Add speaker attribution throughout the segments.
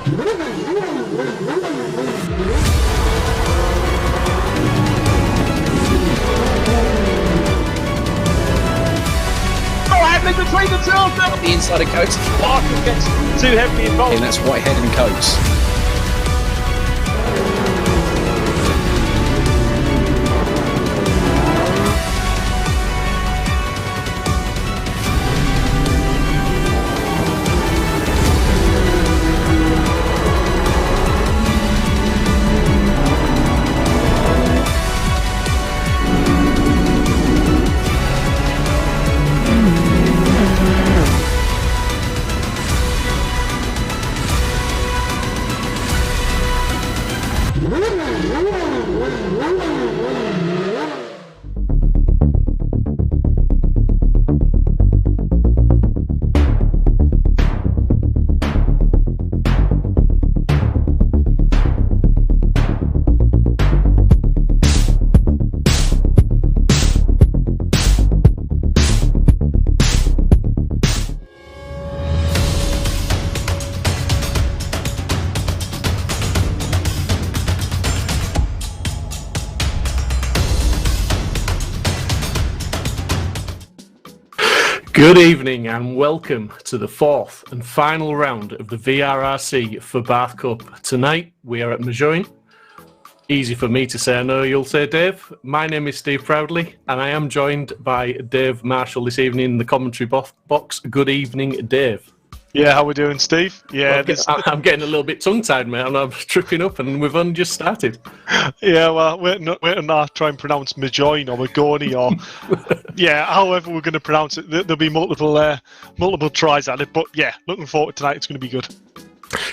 Speaker 1: Between the two of them.
Speaker 2: The inside of Coates.
Speaker 1: Barker gets too heavily involved.
Speaker 2: And that's Whitehead and Coates.
Speaker 3: Good evening and welcome to the fourth and final round of the VRRC Fabarth Cup. Tonight we are at Magione. Easy for me to say, I know you'll say Dave. My name is Steve Proudley and I am joined by Dave Marshall this evening in the commentary box. Good evening, Dave.
Speaker 1: Yeah, how we doing, Steve? Yeah,
Speaker 3: I'm getting a little bit tongue-tied, mate, and I'm tripping up, and we've only just started.
Speaker 1: Yeah, well, we're not trying to pronounce Magione or Magoni or yeah, however we're going to pronounce it. There'll be multiple tries at it, but yeah, looking forward to tonight. It's going to be good.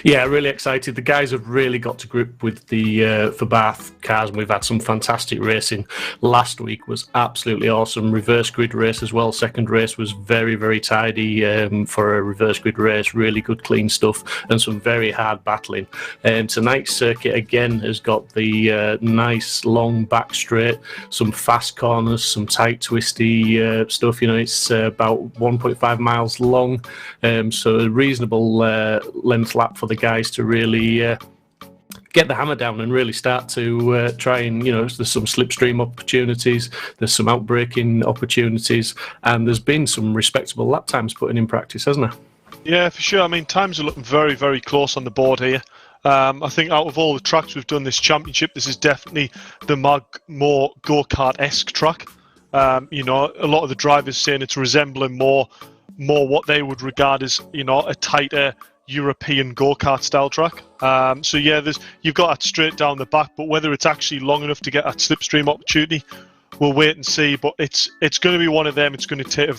Speaker 3: Yeah, really excited. The guys have really got to grip with the Fabarth cars, and we've had some fantastic racing. Last week was absolutely awesome. Reverse grid race as well. Second race was very, very tidy for a reverse grid race. Really good, clean stuff, and some very hard battling. Tonight's circuit again has got the nice long back straight, some fast corners, some tight twisty stuff. You know, it's about 1.5 miles long, so a reasonable length lap for the guys to really get the hammer down and really start to try and, you know, there's some slipstream opportunities, there's some outbraking opportunities, and there's been some respectable lap times put in practice, hasn't there?
Speaker 1: Yeah, for sure. I mean, times are looking very, very close on the board here. I think out of all the tracks we've done this championship, this is definitely the more go-kart-esque track. You know, a lot of the drivers saying it's resembling more what they would regard as, you know, a tighter European go-kart style track. So yeah, you've got that straight down the back, but whether it's actually long enough to get that slipstream opportunity, we'll wait and see. But it's going to be one of them. It's going to take a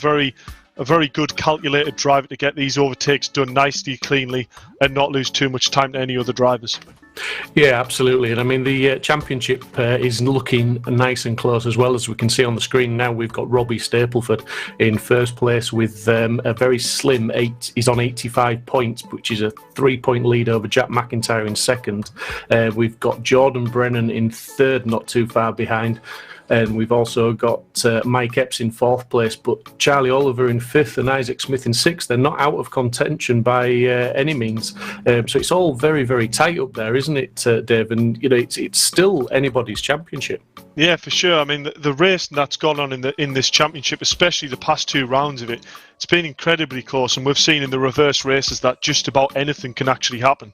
Speaker 1: very good calculated driver to get these overtakes done nicely, cleanly, and not lose too much time to any other drivers.
Speaker 3: Yeah, absolutely. And I mean, the championship is looking nice and close as well. As we can see on the screen now, we've got Robbie Stapleford in first place with a very slim he's on 85 points, which is a 3-point lead over Jack McIntyre in second. We've got Jordan Brennan in third, not too far behind. And we've also got Mike Epps in fourth place, but Charlie Oliver in fifth and Isaac Smith in sixth. They're not out of contention by any means. So it's all very, very tight up there, isn't it, Dave? And you know, it's still anybody's championship.
Speaker 1: Yeah, for sure. I mean, the race that's gone on in this championship, especially the past two rounds of it, it's been incredibly close. And we've seen in the reverse races that just about anything can actually happen.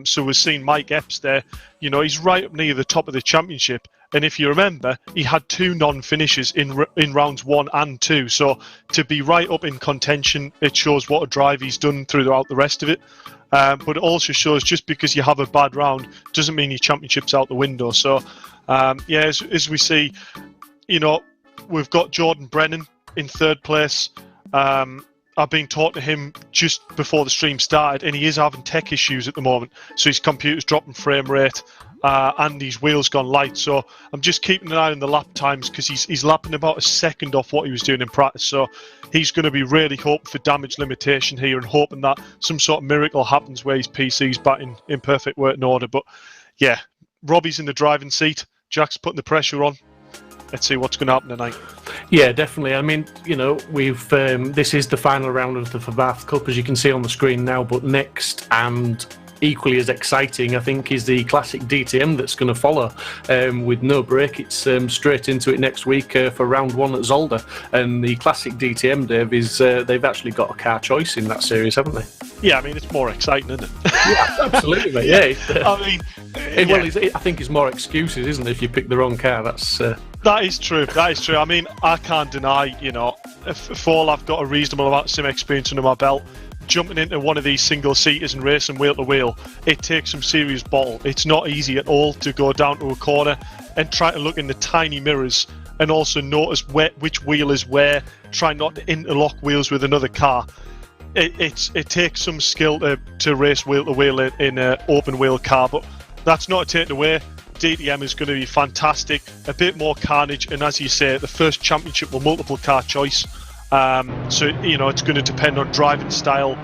Speaker 1: So we've seen Mike Epps there. You know, he's right up near the top of the championship. And if you remember, he had two non-finishes in rounds 1 and 2. So to be right up in contention, it shows what a drive he's done throughout the rest of it. But it also shows just because you have a bad round doesn't mean your championship's out the window. So, yeah, as we see, you know, we've got Jordan Brennan in third place. I've been talking to him just before the stream started, and he is having tech issues at the moment. So his computer's dropping frame rate, and his wheels gone light. So I'm just keeping an eye on the lap times because he's lapping about a second off what he was doing in practice. So he's going to be really hoping for damage limitation here and hoping that some sort of miracle happens where his PC's back in perfect working order. But yeah, Robbie's in the driving seat. Jack's putting the pressure on. Let's see what's going to happen tonight.
Speaker 3: Yeah, definitely. I mean, you know, we've this is the final round of the Fabarth Cup, as you can see on the screen now. But next and equally as exciting, I think, is the classic DTM that's going to follow with no break. It's straight into it next week for round 1 at Zolder. And the classic DTM, Dave, is they've actually got a car choice in that series, haven't they?
Speaker 1: Yeah, I mean, it's more exciting, isn't it?
Speaker 3: Yeah, absolutely, mate. Yeah.
Speaker 1: I mean,
Speaker 3: I think it's more excuses, isn't it, if you pick the wrong car?
Speaker 1: That is true. That is true. I mean, I can't deny, if all I've got a reasonable amount of sim experience under my belt, jumping into one of these single-seaters and racing wheel to wheel, it takes some serious bottle. It's not easy at all to go down to a corner and try to look in the tiny mirrors and also notice which wheel is where, try not to interlock wheels with another car. It takes some skill to race wheel to wheel in an open wheel car, but that's not taken away. DTM is going to be fantastic, a bit more carnage, and as you say, the first championship with multiple car choice. So it's going to depend on driving style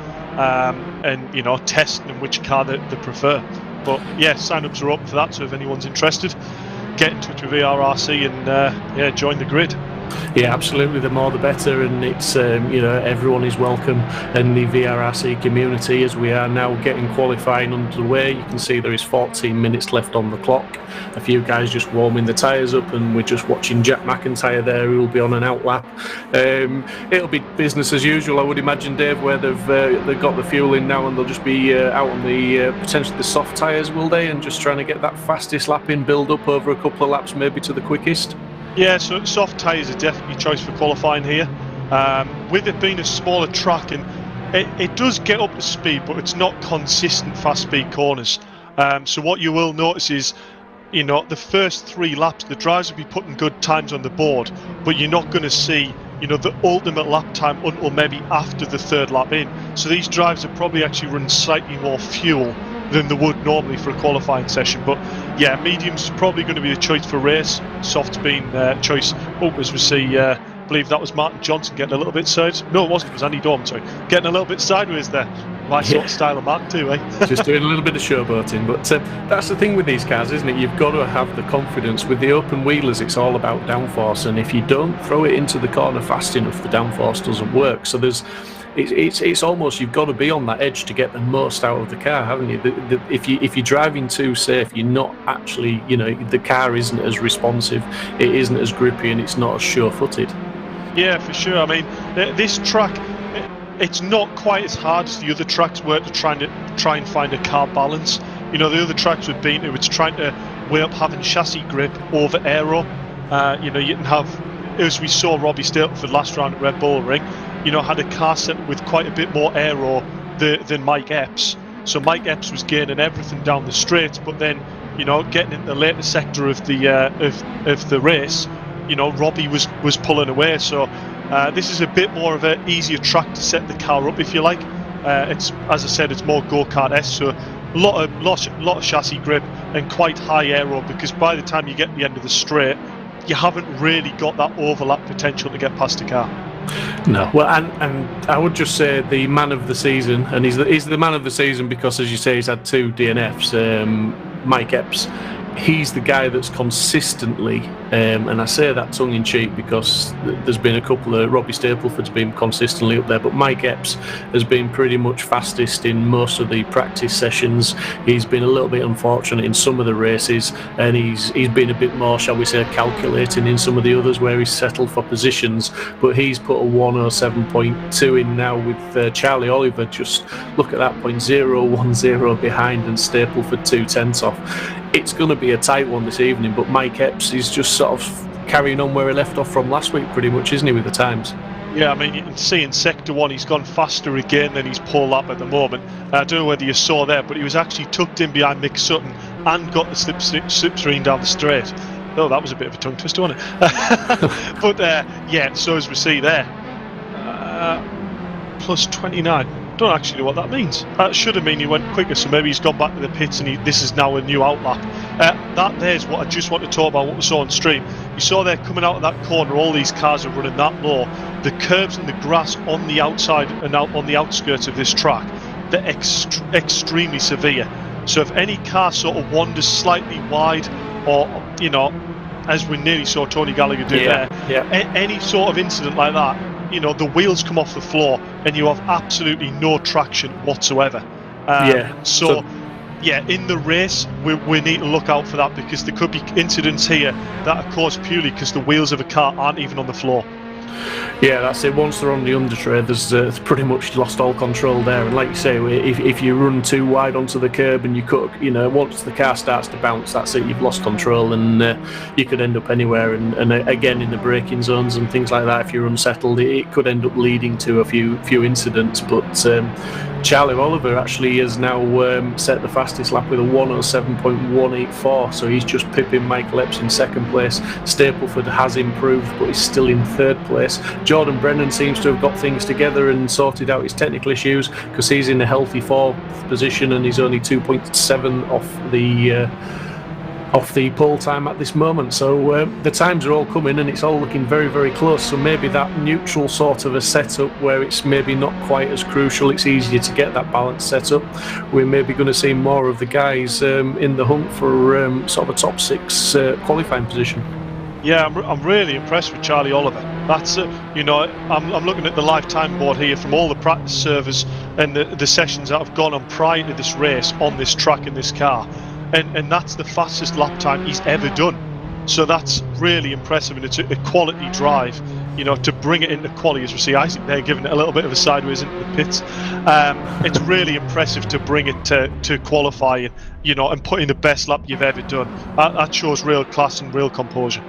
Speaker 1: and testing which car they prefer. But yeah, sign-ups are up for that. So if anyone's interested, get in touch with VRRC and join the grid.
Speaker 3: Yeah, absolutely. The more the better, and it's everyone is welcome in the VRRC community. As we are now getting qualifying underway, you can see there is 14 minutes left on the clock. A few guys just warming the tyres up, and we're just watching Jack McIntyre there, who will be on an out lap. It'll be business as usual, I would imagine, Dave, where they've got the fuel in now, and they'll just be out on the potentially the soft tyres, will they, and just trying to get that fastest lap in, build up over a couple of laps, maybe to the quickest.
Speaker 1: Yeah, so soft tyres are definitely a choice for qualifying here. With it being a smaller track, and it does get up to speed, but it's not consistent fast speed corners. So what you will notice is, the first 3 laps, the drivers will be putting good times on the board, but you're not going to see, the ultimate lap time until maybe after the 3rd lap in. So these drivers are probably actually running slightly more fuel than they would normally for a qualifying session. But yeah, medium's probably going to be the choice for race. Soft's been choice. As we see, I believe that was Martin Johnson getting a little bit sideways. No, it wasn't. It was Andy Dorman, sorry. Getting a little bit sideways there. My sort of style of Mark too, eh?
Speaker 3: Just doing a little bit of showboating. But that's the thing with these cars, isn't it? You've got to have the confidence. With the open wheelers, it's all about downforce. And if you don't throw it into the corner fast enough, the downforce doesn't work. So it's almost, you've got to be on that edge to get the most out of the car, haven't you? If you're driving too safe, you're not actually, the car isn't as responsive, it isn't as grippy, and it's not as sure-footed.
Speaker 1: Yeah, for sure. I mean, this track, it's not quite as hard as the other tracks were to try and find a car balance. The other tracks we've been to, it's trying to weigh up having chassis grip over aero. You can have, as we saw Robbie Stapleford last round at Red Bull Ring, had a car set with quite a bit more aero than Mike Epps. So Mike Epps was gaining everything down the straight, but then, getting into the later sector of the race, Robbie was pulling away. So this is a bit more of an easier track to set the car up, if you like. It's, as I said, it's more go-kart-esque, so a lot of chassis grip and quite high aero, because by the time you get to the end of the straight, you haven't really got that overlap potential to get past the car.
Speaker 3: No, well, and I would just say the man of the season, and he's the man of the season because, as you say, he's had 2 DNFs. Mike Epps, he's the guy that's consistently, and I say that tongue-in-cheek because there's been a couple of, Robbie Stapleford's been consistently up there, but Mike Epps has been pretty much fastest in most of the practice sessions. He's been a little bit unfortunate in some of the races, and he's been a bit more, shall we say, calculating in some of the others where he's settled for positions, but he's put a 107.2 in now with Charlie Oliver. Just look at that, 0.010 behind, and Stapleford 2/10 off. It's going to be a tight one this evening, but Mike Epps is just sort of carrying on where he left off from last week, pretty much, isn't he, with the times?
Speaker 1: Yeah, I mean, you can see in Sector 1 he's gone faster again than his pole lap at the moment. I don't know whether you saw there, but he was actually tucked in behind Mick Sutton and got the slipstream down the straight. Oh, that was a bit of a tongue twister, wasn't it? But yeah, so as we see there, plus 29. Don't actually know what that means. That should have mean he went quicker, so maybe he's gone back to the pits and this is now a new outlap. That there's what I just want to talk about, what we saw on stream. You saw there coming out of that corner, all these cars are running that low. The curbs and the grass on the outside and out on the outskirts of this track, they're extremely severe. So if any car sort of wanders slightly wide, or as we nearly saw Tony Gallagher do any sort of incident like that, the wheels come off the floor and you have absolutely no traction whatsoever. So yeah, in the race, we need to look out for that, because there could be incidents here that are caused purely because the wheels of a car aren't even on the floor.
Speaker 3: Yeah, that's it. Once they're on the undertray, there's pretty much lost all control there. And like you say, if you run too wide onto the curb and you cut, once the car starts to bounce, that's it. You've lost control, and you could end up anywhere. And again, in the braking zones and things like that, if you're unsettled, it could end up leading to a few incidents. But Charlie Oliver actually has now set the fastest lap with a 107.184, so he's just pipping Michael Epps in second place. Stapleford has improved, but he's still in third place. Jordan Brennan seems to have got things together and sorted out his technical issues, because he's in a healthy fourth position and he's only 2.7 off the pole time at this moment. So the times are all coming and it's all looking very, very close. So maybe that neutral sort of a setup where it's maybe not quite as crucial, it's easier to get that balance set up. We're maybe going to see more of the guys in the hunt for sort of a top six qualifying position.
Speaker 1: Yeah, I'm really impressed with Charlie Oliver. That's I'm looking at the lifetime board here from all the practice servers and the sessions that have gone on prior to this race on this track in this car, and that's the fastest lap time he's ever done. So that's really impressive, and it's a quality drive, to bring it into quality. As we see Isaac there giving it a little bit of a sideways into the pits. It's really impressive to bring it to qualifying, and put in the best lap you've ever done. That shows real class and real composure.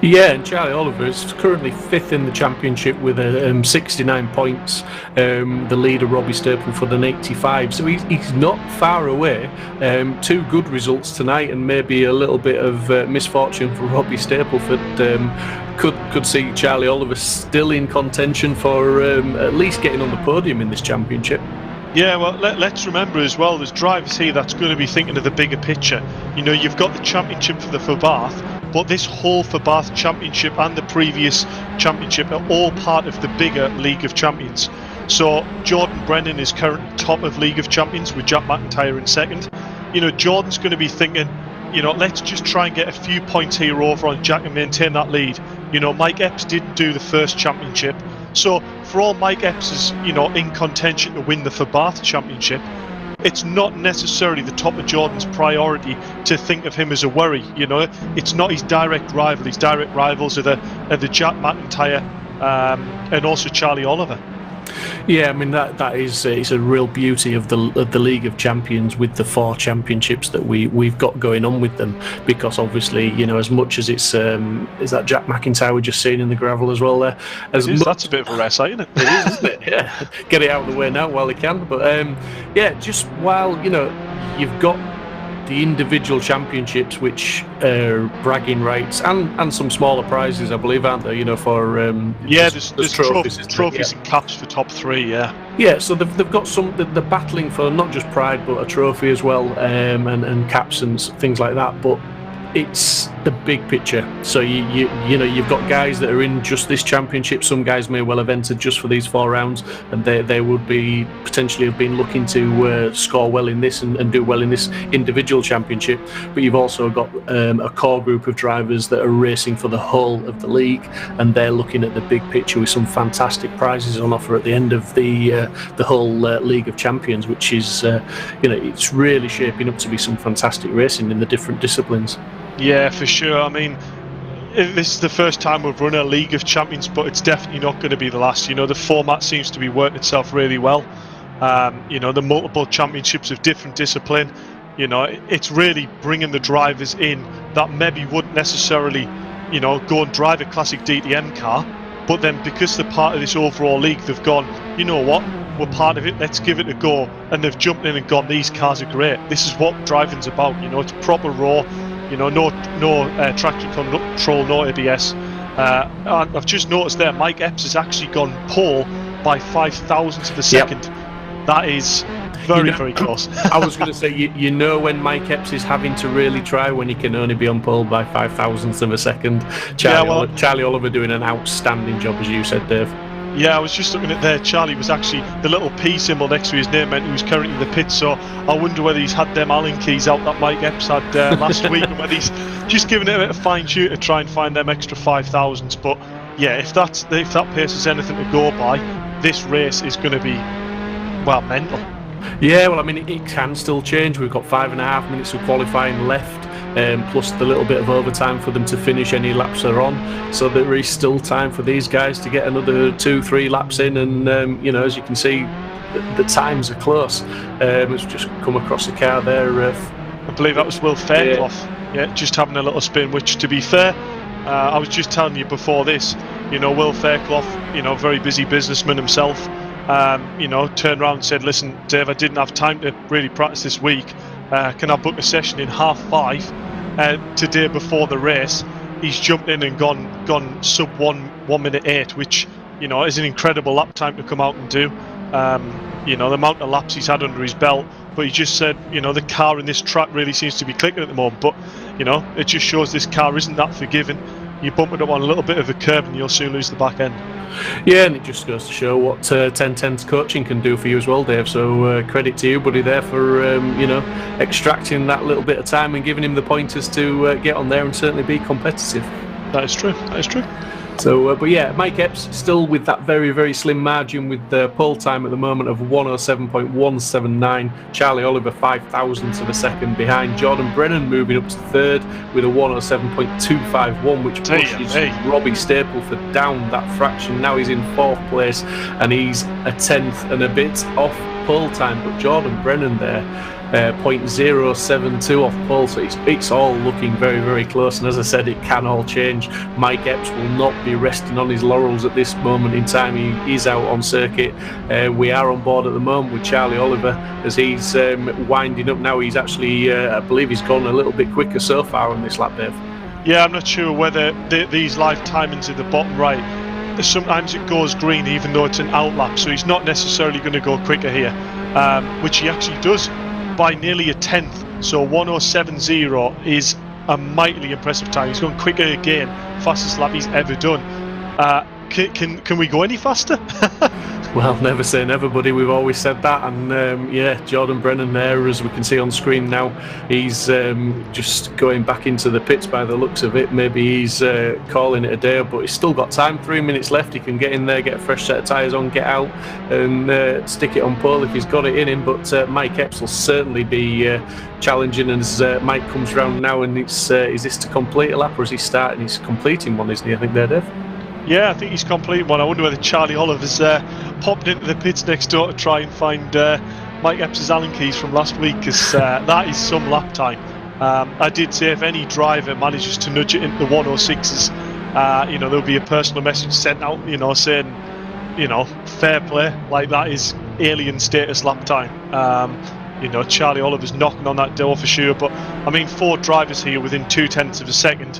Speaker 3: Yeah, and Charlie Oliver is currently fifth in the championship with 69 points. The leader, Robbie Stapleford, an 85. So he's not far away. Two good results tonight, and maybe a little bit of misfortune for Robbie Stapleford. Could see Charlie Oliver still in contention for at least getting on the podium in this championship.
Speaker 1: Yeah, well, let's remember as well, there's drivers here that's going to be thinking of the bigger picture. You've got the championship for the Fabarth, but this whole Fabarth championship and the previous championship are all part of the bigger League of Champions. So Jordan Brennan is currently top of League of Champions with Jack McIntyre in second. Jordan's going to be thinking, let's just try and get a few points here over on Jack and maintain that lead. Mike Epps didn't do the first championship. So for all Mike Epps is, in contention to win the Fabarth Championship, it's not necessarily the top of Jordan's priority to think of him as a worry. It's not his direct rival. His direct rivals are the Jack McIntyre and also Charlie Oliver.
Speaker 3: Yeah, I mean that is it's a real beauty of the League of Champions with the 4 championships that we've got going on with them, because obviously as much as it's is that Jack McIntyre we're just seeing in the gravel as well there.
Speaker 1: That's a bit of a rare sight, isn't it?
Speaker 3: It is, isn't it? Yeah, get it out of the way now while they can. But just while you've got the individual championships, which are bragging rights and some smaller prizes, I believe, aren't there? For
Speaker 1: there's trophies and caps for top 3.
Speaker 3: Yeah, so they've got some. They're battling for not just pride but a trophy as well, and caps and things like that. But it's the big picture. So you've got guys that are in just this championship. Some guys may well have entered just for these 4 rounds, and they would be potentially have been looking to score well in this and do well in this individual championship. But you've also got a core group of drivers that are racing for the whole of the league, and they're looking at the big picture with some fantastic prizes on offer at the end of the whole League of Champions, which is it's really shaping up to be some fantastic racing in the different disciplines.
Speaker 1: Yeah, for sure. I mean, this is the first time we've run a League of Champions, but it's definitely not going to be the last. The format seems to be working itself really well. The multiple championships of different discipline. It's really bringing the drivers in that maybe wouldn't necessarily, go and drive a classic DTM car, but then because they're part of this overall league, they've gone, you know what, we're part of it, let's give it a go, and they've jumped in and gone, these cars are great. This is what driving's about. It's proper raw. No traction control, no ABS. I've just noticed there, Mike Epps has actually gone pole by 5,000ths of a second. Yep. That is very, very close.
Speaker 3: I was going to say, when Mike Epps is having to really try when he can only be on pole by 5,000ths of a second. Charlie Oliver doing an outstanding job, as you said, Dave.
Speaker 1: Yeah, I was just looking at there. Charlie was actually, the little P symbol next to his name meant he was currently in the pit. So I wonder whether he's had them Allen keys out that Mike Epps had last week, and whether he's just giving it a bit of fine tune to try and find them extra 5,000ths. But yeah, if that pace is anything to go by, this race is going to be, well, mental.
Speaker 3: Yeah, well, I mean, it can still change. We've got 5.5 minutes of qualifying left, plus the little bit of overtime for them to finish any laps they're on. So there is still time for these guys to get another 2-3 laps in, and you know, as you can see, the times are close. It's just come across the car there.
Speaker 1: I believe that was Will Fairclough. Yeah, just having a little spin. Which, to be fair, I was just telling you before this. You know, Will Fairclough, you know, very busy businessman himself. You know, turned around and said, "Listen, Dave, I didn't have time to really practice this week. Can I book a session in 5:30 today before the race?" He's jumped in and gone sub 1:08, which, you know, is an incredible lap time to come out and do. You know, the amount of laps he's had under his belt. But he just said, you know, the car in this track really seems to be clicking at the moment. But, you know, it just shows this car isn't that forgiving. You bump it up on a little bit of a curb and you'll soon lose the back end.
Speaker 3: Yeah, and it just goes to show what 1010's coaching can do for you as well, Dave. So credit to you, buddy, there for you know, extracting that little bit of time and giving him the pointers to get on there and certainly be competitive.
Speaker 1: That is true. That is true.
Speaker 3: So, but yeah, Mike Epps still with that very, very slim margin with the pole time at the moment of 1:07.179. Charlie Oliver 0.005 of a second behind. Jordan Brennan moving up to third with a 1:07.251, which pushes Robbie Stapleford down that fraction. Now he's in fourth place and he's a tenth and a bit off pole time. But Jordan Brennan there, 0.072 off pole, so it's all looking very, very close. And as I said, it can all change. Mike Epps will not be resting on his laurels at this moment in time. He is out on circuit. We are on board at the moment with Charlie Oliver as he's winding up now. He's actually, I believe he's gone a little bit quicker so far on this lap, Dave.
Speaker 1: Yeah, I'm not sure whether these live timings at the bottom right, sometimes it goes green even though it's an out lap, so he's not necessarily going to go quicker here, which he actually does by nearly a tenth. So 1:070 is a mightily impressive time. He's gone quicker again, fastest lap he's ever done. Can we go any faster?
Speaker 3: Well, never say never, buddy. We've always said that. And yeah, Jordan Brennan there, as we can see on screen now, he's just going back into the pits by the looks of it. Maybe he's calling it a day, but he's still got time. 3 minutes left. He can get in there, get a fresh set of tyres on, get out and stick it on pole if he's got it in him. But Mike Epps will certainly be challenging as Mike comes round now. And it's is this to complete a lap or is he starting? He's completing one, isn't he? I think there, Dave.
Speaker 1: Yeah, I think he's completing one. I wonder whether Charlie Oliver's popped into the pits next door to try and find Mike Epps' Allen keys from last week, because that is some lap time. I did say if any driver manages to nudge it into the 106s, you know, there'll be a personal message sent out, you know, saying, you know, fair play. Like, that is alien status lap time. You know, Charlie Oliver's knocking on that door for sure. But I mean, 4 drivers here within 0.2 of a second.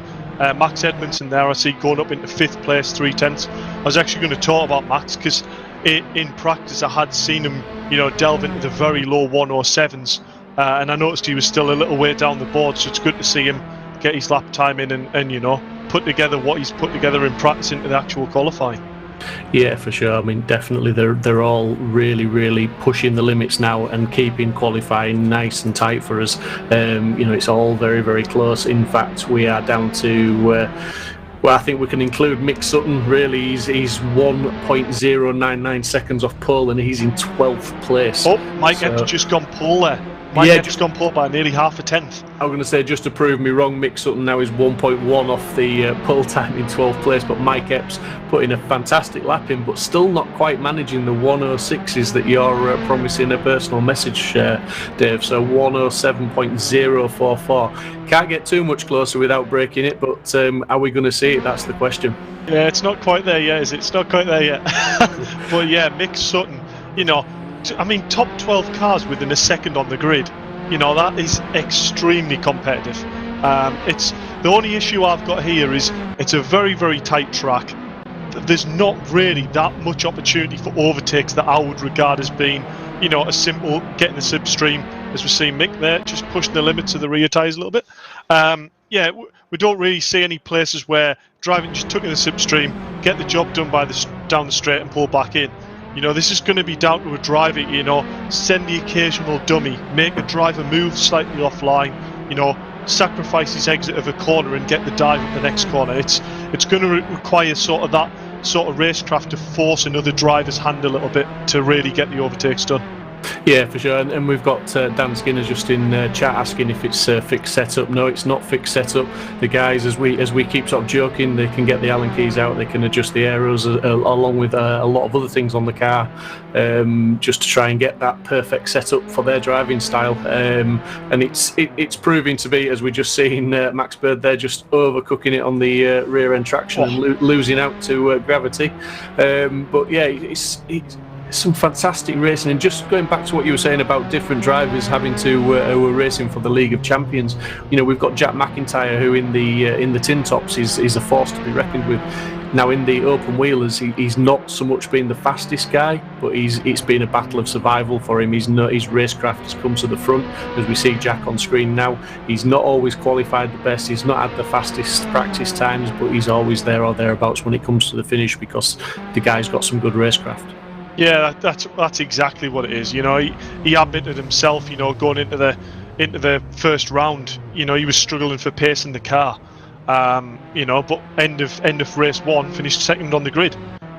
Speaker 1: Max Edmondson there, I see going up into 5th place, 0.3. I was actually going to talk about Max because in practice I had seen him, you know, delve into the very low 1:07s, and I noticed he was still a little way down the board. So it's good to see him get his lap time in and you know, put together what he's put together in practice into the actual qualifying.
Speaker 3: Yeah, for sure. I mean, definitely they're all really, really pushing the limits now and keeping qualifying nice and tight for us. You know, it's all very, very close. In fact, we are down to well, I think we can include Mick Sutton. Really, he's 1.099 seconds off pole and he's in 12th place.
Speaker 1: Oh, Mike Epps just gone pole there. Mike Epps just gone pole by nearly half a tenth.
Speaker 3: I was going to say, just to prove me wrong, Mick Sutton now is 1.1 off the pole time in 12th place, but Mike Epps putting a fantastic lap in, but still not quite managing the 1:06s that you're promising a personal message, Dave. So 1:07.044. Can't get too much closer without breaking it, but are we going to see it? That's the question.
Speaker 1: Yeah, it's not quite there yet, is it? It's not quite there yet. But yeah, Mick Sutton, you know, I mean, top 12 cars within a second on the grid. You know, that is extremely competitive. It's the only issue I've got here is it's a very, very tight track. There's not really that much opportunity for overtakes that I would regard as being, you know, a simple getting the slipstream, as we're seeing Mick there, just pushing the limits of the rear tyres a little bit. Yeah, we don't really see any places where driving just took in the slipstream, get the job done by down the straight and pull back in. You know, this is going to be down to a driver, you know, send the occasional dummy, make a driver move slightly offline, you know, sacrifice his exit of a corner and get the dive at the next corner. It's going to require sort of that sort of racecraft to force another driver's hand a little bit to really get the overtakes done.
Speaker 3: Yeah, for sure. And we've got Dan Skinner just in chat asking if it's fixed setup. No, it's not fixed setup. The guys, as we keep sort of joking, they can get the Allen keys out, they can adjust the aeros along with a lot of other things on the car, just to try and get that perfect setup for their driving style. And it's proving to be, as we just seen Max Bird there, just overcooking it on the rear end traction and losing out to gravity. But yeah, it's some fantastic racing. And just going back to what you were saying about different drivers having to who are racing for the League of Champions, we've got Jack McIntyre, who in the tin tops is a force to be reckoned with. Now in the open wheelers, he's not so much been the fastest guy, but it's been a battle of survival for him. His racecraft has come to the front, as we see Jack on screen now. He's not always qualified the best, he's not had the fastest practice times, but he's always there or thereabouts when it comes to the finish, because the guy's got some good racecraft.
Speaker 1: Yeah, that's exactly what it is. He admitted himself, going into the first round, he was struggling for pace in the car. But end of race one, finished second on the grid.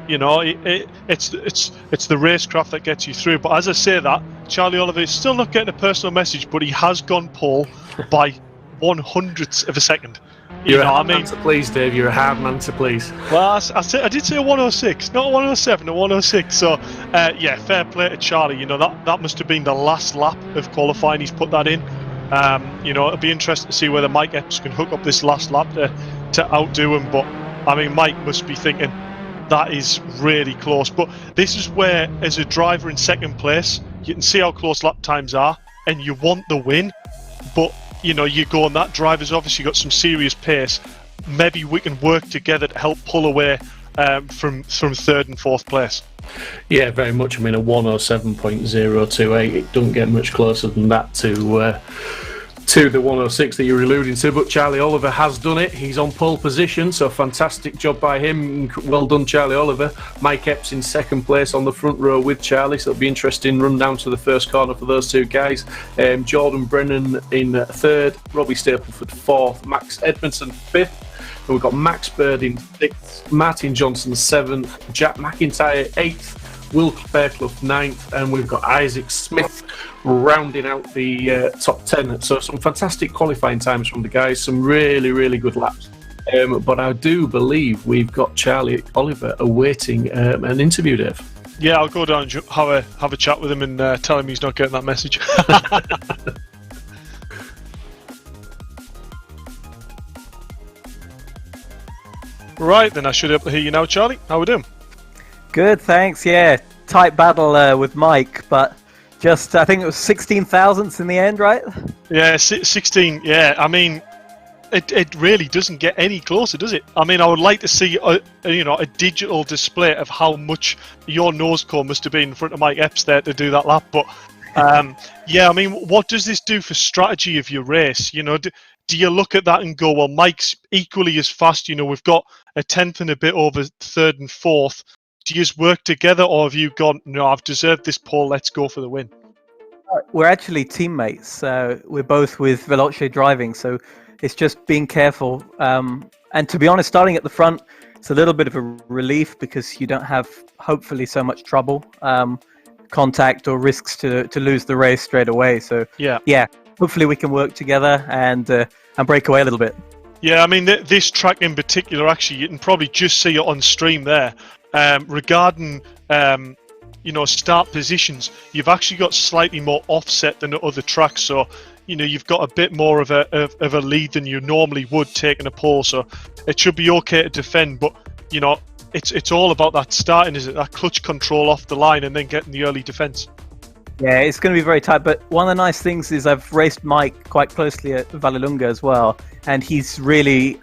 Speaker 1: It's the racecraft that gets you through. But as I say that, Charlie Oliver is still not getting a personal message, but he has gone pole by 1/100th of a second.
Speaker 3: You're a hard man to please, Dave. You're a hard man to please.
Speaker 1: Well, I did say a 106, not a 107, a 106. So, yeah, fair play to Charlie. That must have been the last lap of qualifying. He's put that in. It'll be interesting to see whether Mike Epps can hook up this last lap to outdo him. But Mike must be thinking that is really close. But this is where, as a driver in second place, you can see how close lap times are, and you want the win. But you go on, that driver's obviously got some serious pace. Maybe we can work together to help pull away from third and fourth place.
Speaker 3: Yeah, very much. A 107.028. It doesn't get much closer than that to the 106 that you're alluding to. But Charlie Oliver has done it. He's on pole position, so fantastic job by him. Well done, Charlie Oliver. Mike Epps in second place on the front row with Charlie, so it'll be interesting run down to the first corner for those two guys. Jordan Brennan in third, Robbie Stapleford fourth, Max Edmondson fifth. And we've got Max Bird in sixth, Martin Johnson seventh, Jack McIntyre eighth, Will Fairclough ninth, and we've got Isaac Smith rounding out the top 10. So some fantastic qualifying times from the guys, some really, really good laps. But I do believe we've got Charlie Oliver awaiting an interview, Dave.
Speaker 1: Yeah, I'll go down and have a chat with him and tell him he's not getting that message. Right, then I should be able to hear you now, Charlie. How are we doing?
Speaker 4: Good, thanks. Yeah, tight battle with Mike, but just, I think it was 16 thousandths in the end, right?
Speaker 1: Yeah, 16. Yeah, it really doesn't get any closer, does it? I would like to see a digital display of how much your nose cone must have been in front of Mike Epps there to do that lap. But yeah, what does this do for strategy of your race? Do you look at that and go, well, Mike's equally as fast? We've got a tenth and a bit over third and fourth. Do you just work together, or have you gone, no, I've deserved this pole, let's go for the win?
Speaker 4: We're actually teammates. We're both with Veloce driving, so it's just being careful. And to be honest, starting at the front, it's a little bit of a relief because you don't have, hopefully, so much trouble, contact or risks to lose the race straight away. So yeah, hopefully we can work together and break away a little bit.
Speaker 1: Yeah, this track in particular, actually, you can probably just see it on stream there. Regarding start positions, you've actually got slightly more offset than at other tracks, so you've got a bit more of a lead than you normally would taking a pole, so it should be okay to defend. But it's all about that starting, is it? That clutch control off the line and then getting the early defense.
Speaker 4: Yeah, it's going to be very tight, but one of the nice things is I've raced Mike quite closely at Vallelunga as well, and he's really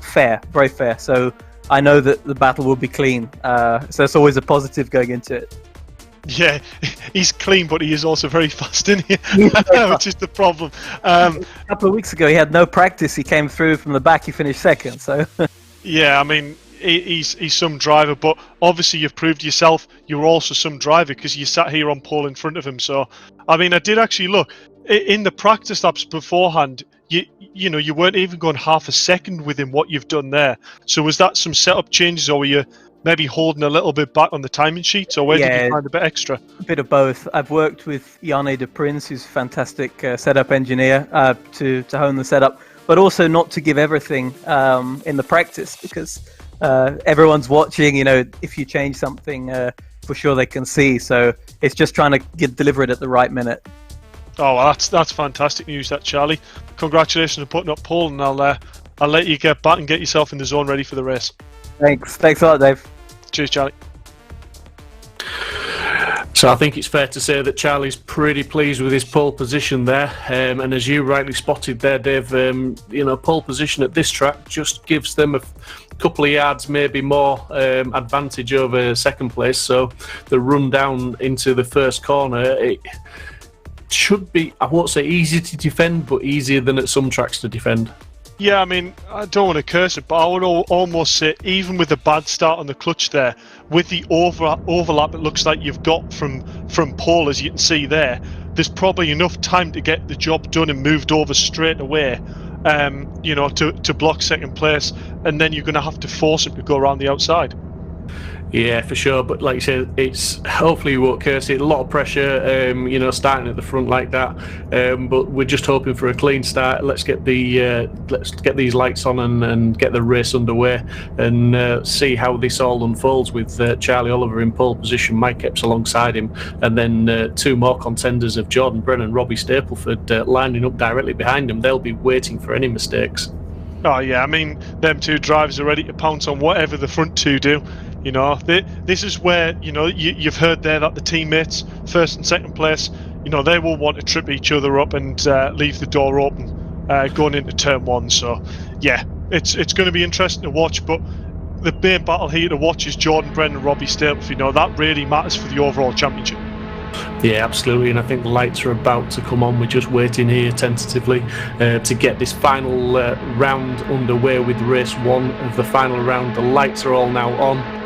Speaker 4: fair, very fair, so I know that the battle will be clean, so it's always a positive going into it.
Speaker 1: Yeah, he's clean, but he is also very fast, isn't he? Which is the problem.
Speaker 4: A couple of weeks ago, he had no practice. He came through from the back. He finished second. So. Yeah,
Speaker 1: he's some driver, but obviously you've proved yourself. You're also some driver because you sat here on pole in front of him. So, I did actually look in the practice laps beforehand. You weren't even going half a second with him. What you've done there. So was that some setup changes, or were you maybe holding a little bit back on the timing sheets, or where did you find a bit extra?
Speaker 4: A bit of both. I've worked with Janne de Prins, who's a fantastic setup engineer, to hone the setup, but also not to give everything in the practice, because everyone's watching. If you change something, for sure they can see. So it's just trying to deliver it at the right minute.
Speaker 1: Oh, well, that's fantastic news, that, Charlie. Congratulations on putting up pole, and I'll let you get back and get yourself in the zone ready for the race.
Speaker 4: Thanks a lot, Dave.
Speaker 1: Cheers, Charlie.
Speaker 3: So I think it's fair to say that Charlie's pretty pleased with his pole position there, and as you rightly spotted there, Dave, pole position at this track just gives them a couple of yards, maybe more advantage over second place. So the run down into the first corner, it should be, I won't say easy to defend, but easier than at some tracks to defend.
Speaker 1: Yeah, I mean, I don't want to curse it, but I would almost say, even with the bad start on the clutch there, with the overlap it looks like you've got from pole, as you can see there, there's probably enough time to get the job done and moved over straight away, to block second place, and then you're going to have to force him to go around the outside.
Speaker 3: Yeah, for sure. But like you said, it's hopefully you won't curse it. A lot of pressure, starting at the front like that. But we're just hoping for a clean start. Let's get these lights on and get the race underway, and see how this all unfolds with Charlie Oliver in pole position, Mike Epps alongside him, and then two more contenders of Jordan Brennan and Robbie Stapleford lining up directly behind him. They'll be waiting for any mistakes.
Speaker 1: Oh yeah, I mean, them two drivers are ready to pounce on whatever the front two do. This is where, you've heard there that the teammates, first and second place, they will want to trip each other up and leave the door open going into turn one. So, yeah, it's going to be interesting to watch. But the main battle here to watch is Jordan Brennan and Robbie Stapleford. That really matters for the overall championship.
Speaker 3: Yeah, absolutely, and I think the lights are about to come on. We're just waiting here tentatively to get this final round underway with race one of the final round. The lights are all now on.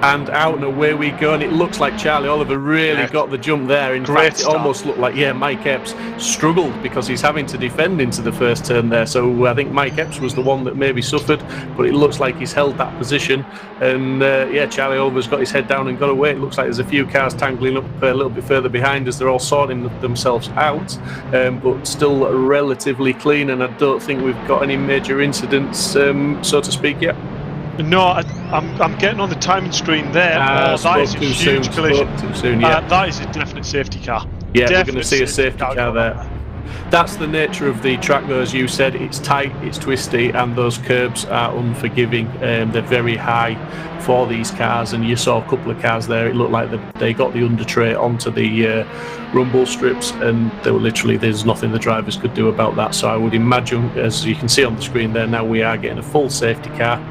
Speaker 3: And out and away we go, and it looks like Charlie Oliver really got the jump there. In fact, it almost looked like, Mike Epps struggled because he's having to defend into the first turn there. So I think Mike Epps was the one that maybe suffered, but it looks like he's held that position. And Charlie Oliver's got his head down and got away. It looks like there's a few cars tangling up a little bit further behind as they're all sorting themselves out, but still relatively clean, and I don't think we've got any major incidents, so to speak, yet.
Speaker 1: No, I'm getting on the timing screen there. That is a huge collision.
Speaker 3: Too soon, yeah.
Speaker 1: That is a definite safety car.
Speaker 3: Yeah, we're going to see a safety car there. That's the nature of the track, though, as you said. It's tight, it's twisty, and those curbs are unforgiving. They're very high for these cars, and you saw a couple of cars there. It looked like they got the under tray onto the rumble strips, and they were there's nothing the drivers could do about that. So I would imagine, as you can see on the screen there now, we are getting a full safety car.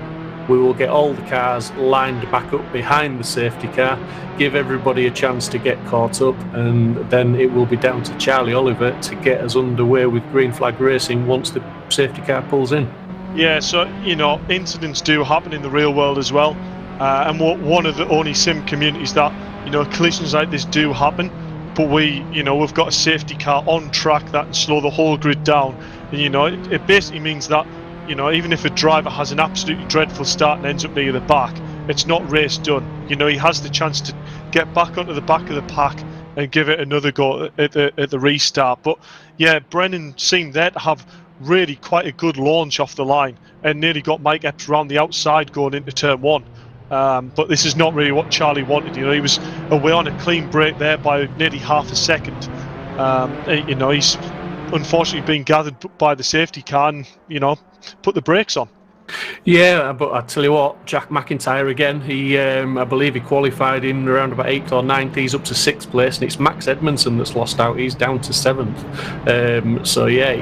Speaker 3: We will get all the cars lined back up behind the safety car, give everybody a chance to get caught up, and then it will be down to Charlie Oliver to get us underway with green flag racing once the safety car pulls in. Yeah, so,
Speaker 1: incidents do happen in the real world as well. And we're one of the only sim communities that, collisions like this do happen. But we've got a safety car on track that can slow the whole grid down. And, it basically means that, even if a driver has an absolutely dreadful start and ends up near the back, it's not race done. He has the chance to get back onto the back of the pack and give it another go at the restart. But yeah, Brennan seemed there to have really quite a good launch off the line and nearly got Mike Epps around the outside going into turn one. But this is not really what Charlie wanted. He was away on a clean break there by nearly half a second. He's unfortunately being gathered by the safety car and, put the brakes on.
Speaker 3: Yeah, but I tell you what, Jack McIntyre again, he I believe he qualified in around about 8th or 9th. He's up to 6th place, and it's Max Edmondson that's lost out. He's down to 7th. So yeah,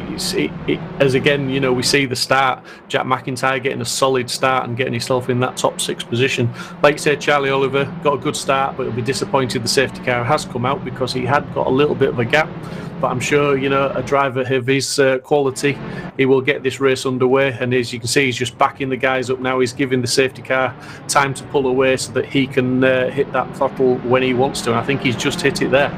Speaker 3: as again, we see the start, Jack McIntyre getting a solid start and getting himself in that top 6 position. Like you said, Charlie Oliver got a good start, but he'll be disappointed the safety car has come out because he had got a little bit of a gap. But I'm sure, a driver of his quality, he will get this race underway. And as you can see, he's just backing the guys up now. He's giving the safety car time to pull away so that he can hit that throttle when he wants to. And I think he's just hit it there.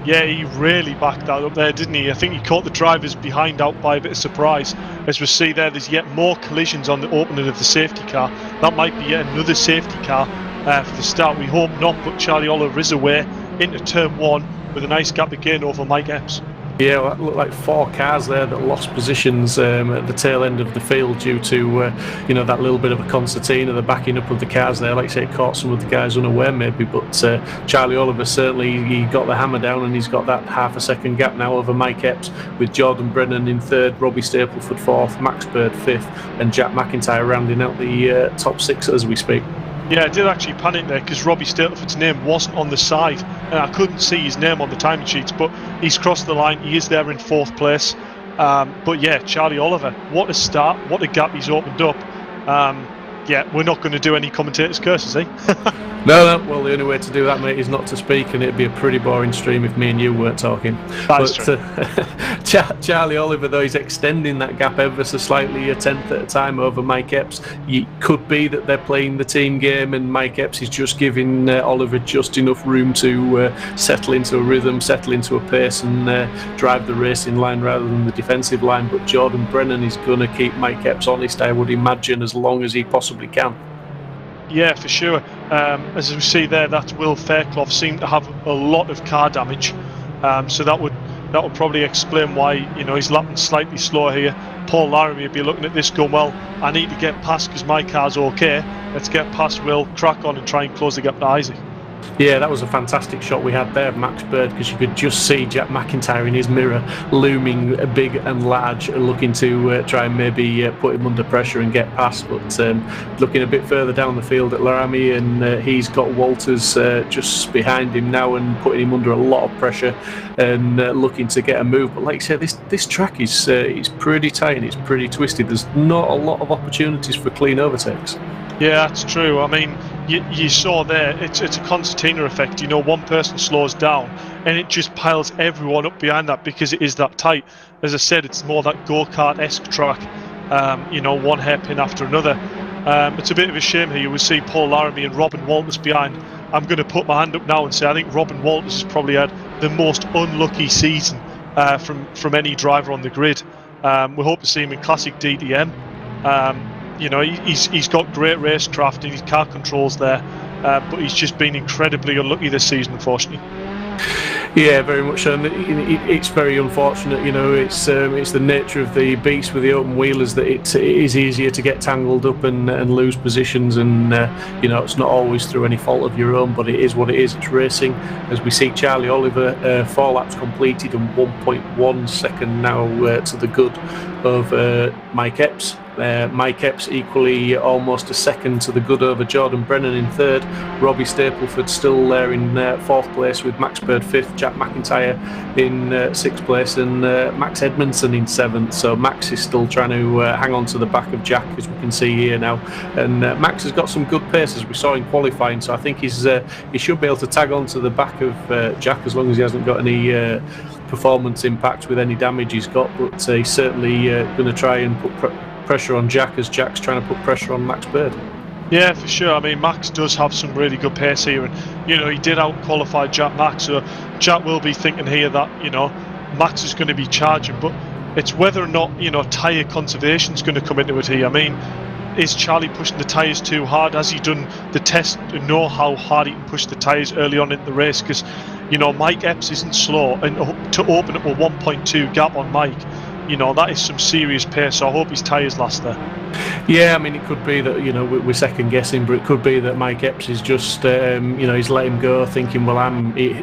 Speaker 1: Yeah, he really backed that up there, didn't he? I think he caught the drivers behind out by a bit of surprise. As we see there's yet more collisions on the opening of the safety car. That might be yet another safety car for the start. We hope not, but Charlie Oliver is away into turn 1 with a nice gap again over Mike Epps.
Speaker 3: Yeah, well, that looked like 4 cars there that lost positions at the tail end of the field due to, that little bit of a concertina, the backing up of the cars there. Like I say, it caught some of the guys unaware maybe, but Charlie Oliver certainly, he got the hammer down, and he's got that half a second gap now over Mike Epps, with Jordan Brennan in 3rd, Robbie Stapleford 4th, Max Bird 5th, and Jack McIntyre rounding out the top 6 as we speak.
Speaker 1: Yeah, I did actually panic there because Robbie Stapleford's name wasn't on the side, and I couldn't see his name on the timing sheets, but he's crossed the line. He is there in 4th place. But yeah, Charlie Oliver, what a start, what a gap he's opened up. Yeah, we're not going to do any commentators' curses, eh?
Speaker 3: No, well, the only way to do that, mate, is not to speak, and it'd be a pretty boring stream if me and you weren't talking.
Speaker 1: That's true.
Speaker 3: Charlie Oliver, though, he's extending that gap ever so slightly, a tenth at a time over Mike Epps. It could be that they're playing the team game, and Mike Epps is just giving Oliver just enough room to settle into a rhythm, settle into a pace, and drive the racing line rather than the defensive line. But Jordan Brennan is going to keep Mike Epps honest, I would imagine, as long as he possibly can.
Speaker 1: Yeah, for sure. As we see there, that's Will Fairclough seemed to have a lot of car damage, so that would probably explain why he's lapping slightly slower here. Paul Laramie would be looking at this going, well, I need to get past because my car's okay. Let's get past Will, crack on, and try and close the gap to Isaac.
Speaker 3: Yeah, that was a fantastic shot we had there of Max Bird, because you could just see Jack McIntyre in his mirror looming big and large, looking to try and maybe put him under pressure and get past, but looking a bit further down the field at Laramie, and he's got Walters just behind him now and putting him under a lot of pressure and looking to get a move. But like I said, this track is it's pretty tight and it's pretty twisted. There's not a lot of opportunities for clean overtakes.
Speaker 1: Yeah, that's true. I mean, you saw there, it's a concertina effect. One person slows down and it just piles everyone up behind that because it is that tight. As I said, it's more that go-kart-esque track, one hairpin after another. It's a bit of a shame here. We see Paul Laramie and Robin Walters behind. I'm going to put my hand up now and say I think Robin Walters has probably had the most unlucky season from any driver on the grid. We hope to see him in Classic DTM. He's got great racecraft and his car controls there, but he's just been incredibly unlucky this season, unfortunately.
Speaker 3: Yeah, very much so. And it's very unfortunate, it's the nature of the beast with the open wheelers that it is easier to get tangled up and lose positions, and it's not always through any fault of your own, but it is what it is. It's racing. As we see Charlie Oliver, 4 laps completed and 1.1 second now to the good of Mike Epps. Mike Epps equally almost a second to the good over Jordan Brennan in 3rd. Robbie Stapleford still there in 4th place with Max Bird 5th, Jack McIntyre in 6th place, and Max Edmondson in 7th. So Max is still trying to hang on to the back of Jack, as we can see here now. And Max has got some good pace, as we saw in qualifying, so I think he should be able to tag on to the back of Jack as long as he hasn't got any performance impact with any damage he's got. But he's certainly going to try and put pressure on Jack, as Jack's trying to put pressure on Max Bird.
Speaker 1: Yeah, for sure. I mean, Max does have some really good pace here, and he did out-qualify Jack Max, so Jack will be thinking here that Max is going to be charging, but it's whether or not tyre conservation is going to come into it here. I mean, is Charlie pushing the tyres too hard? Has he done the test to know how hard he can push the tyres early on in the race? Because Mike Epps isn't slow, and to open up a 1.2 gap on Mike, that is some serious pace, so I hope his tyres last there.
Speaker 3: Yeah, I mean, it could be that, we're second guessing, but it could be that Mike Epps is just, he's let him go thinking, well,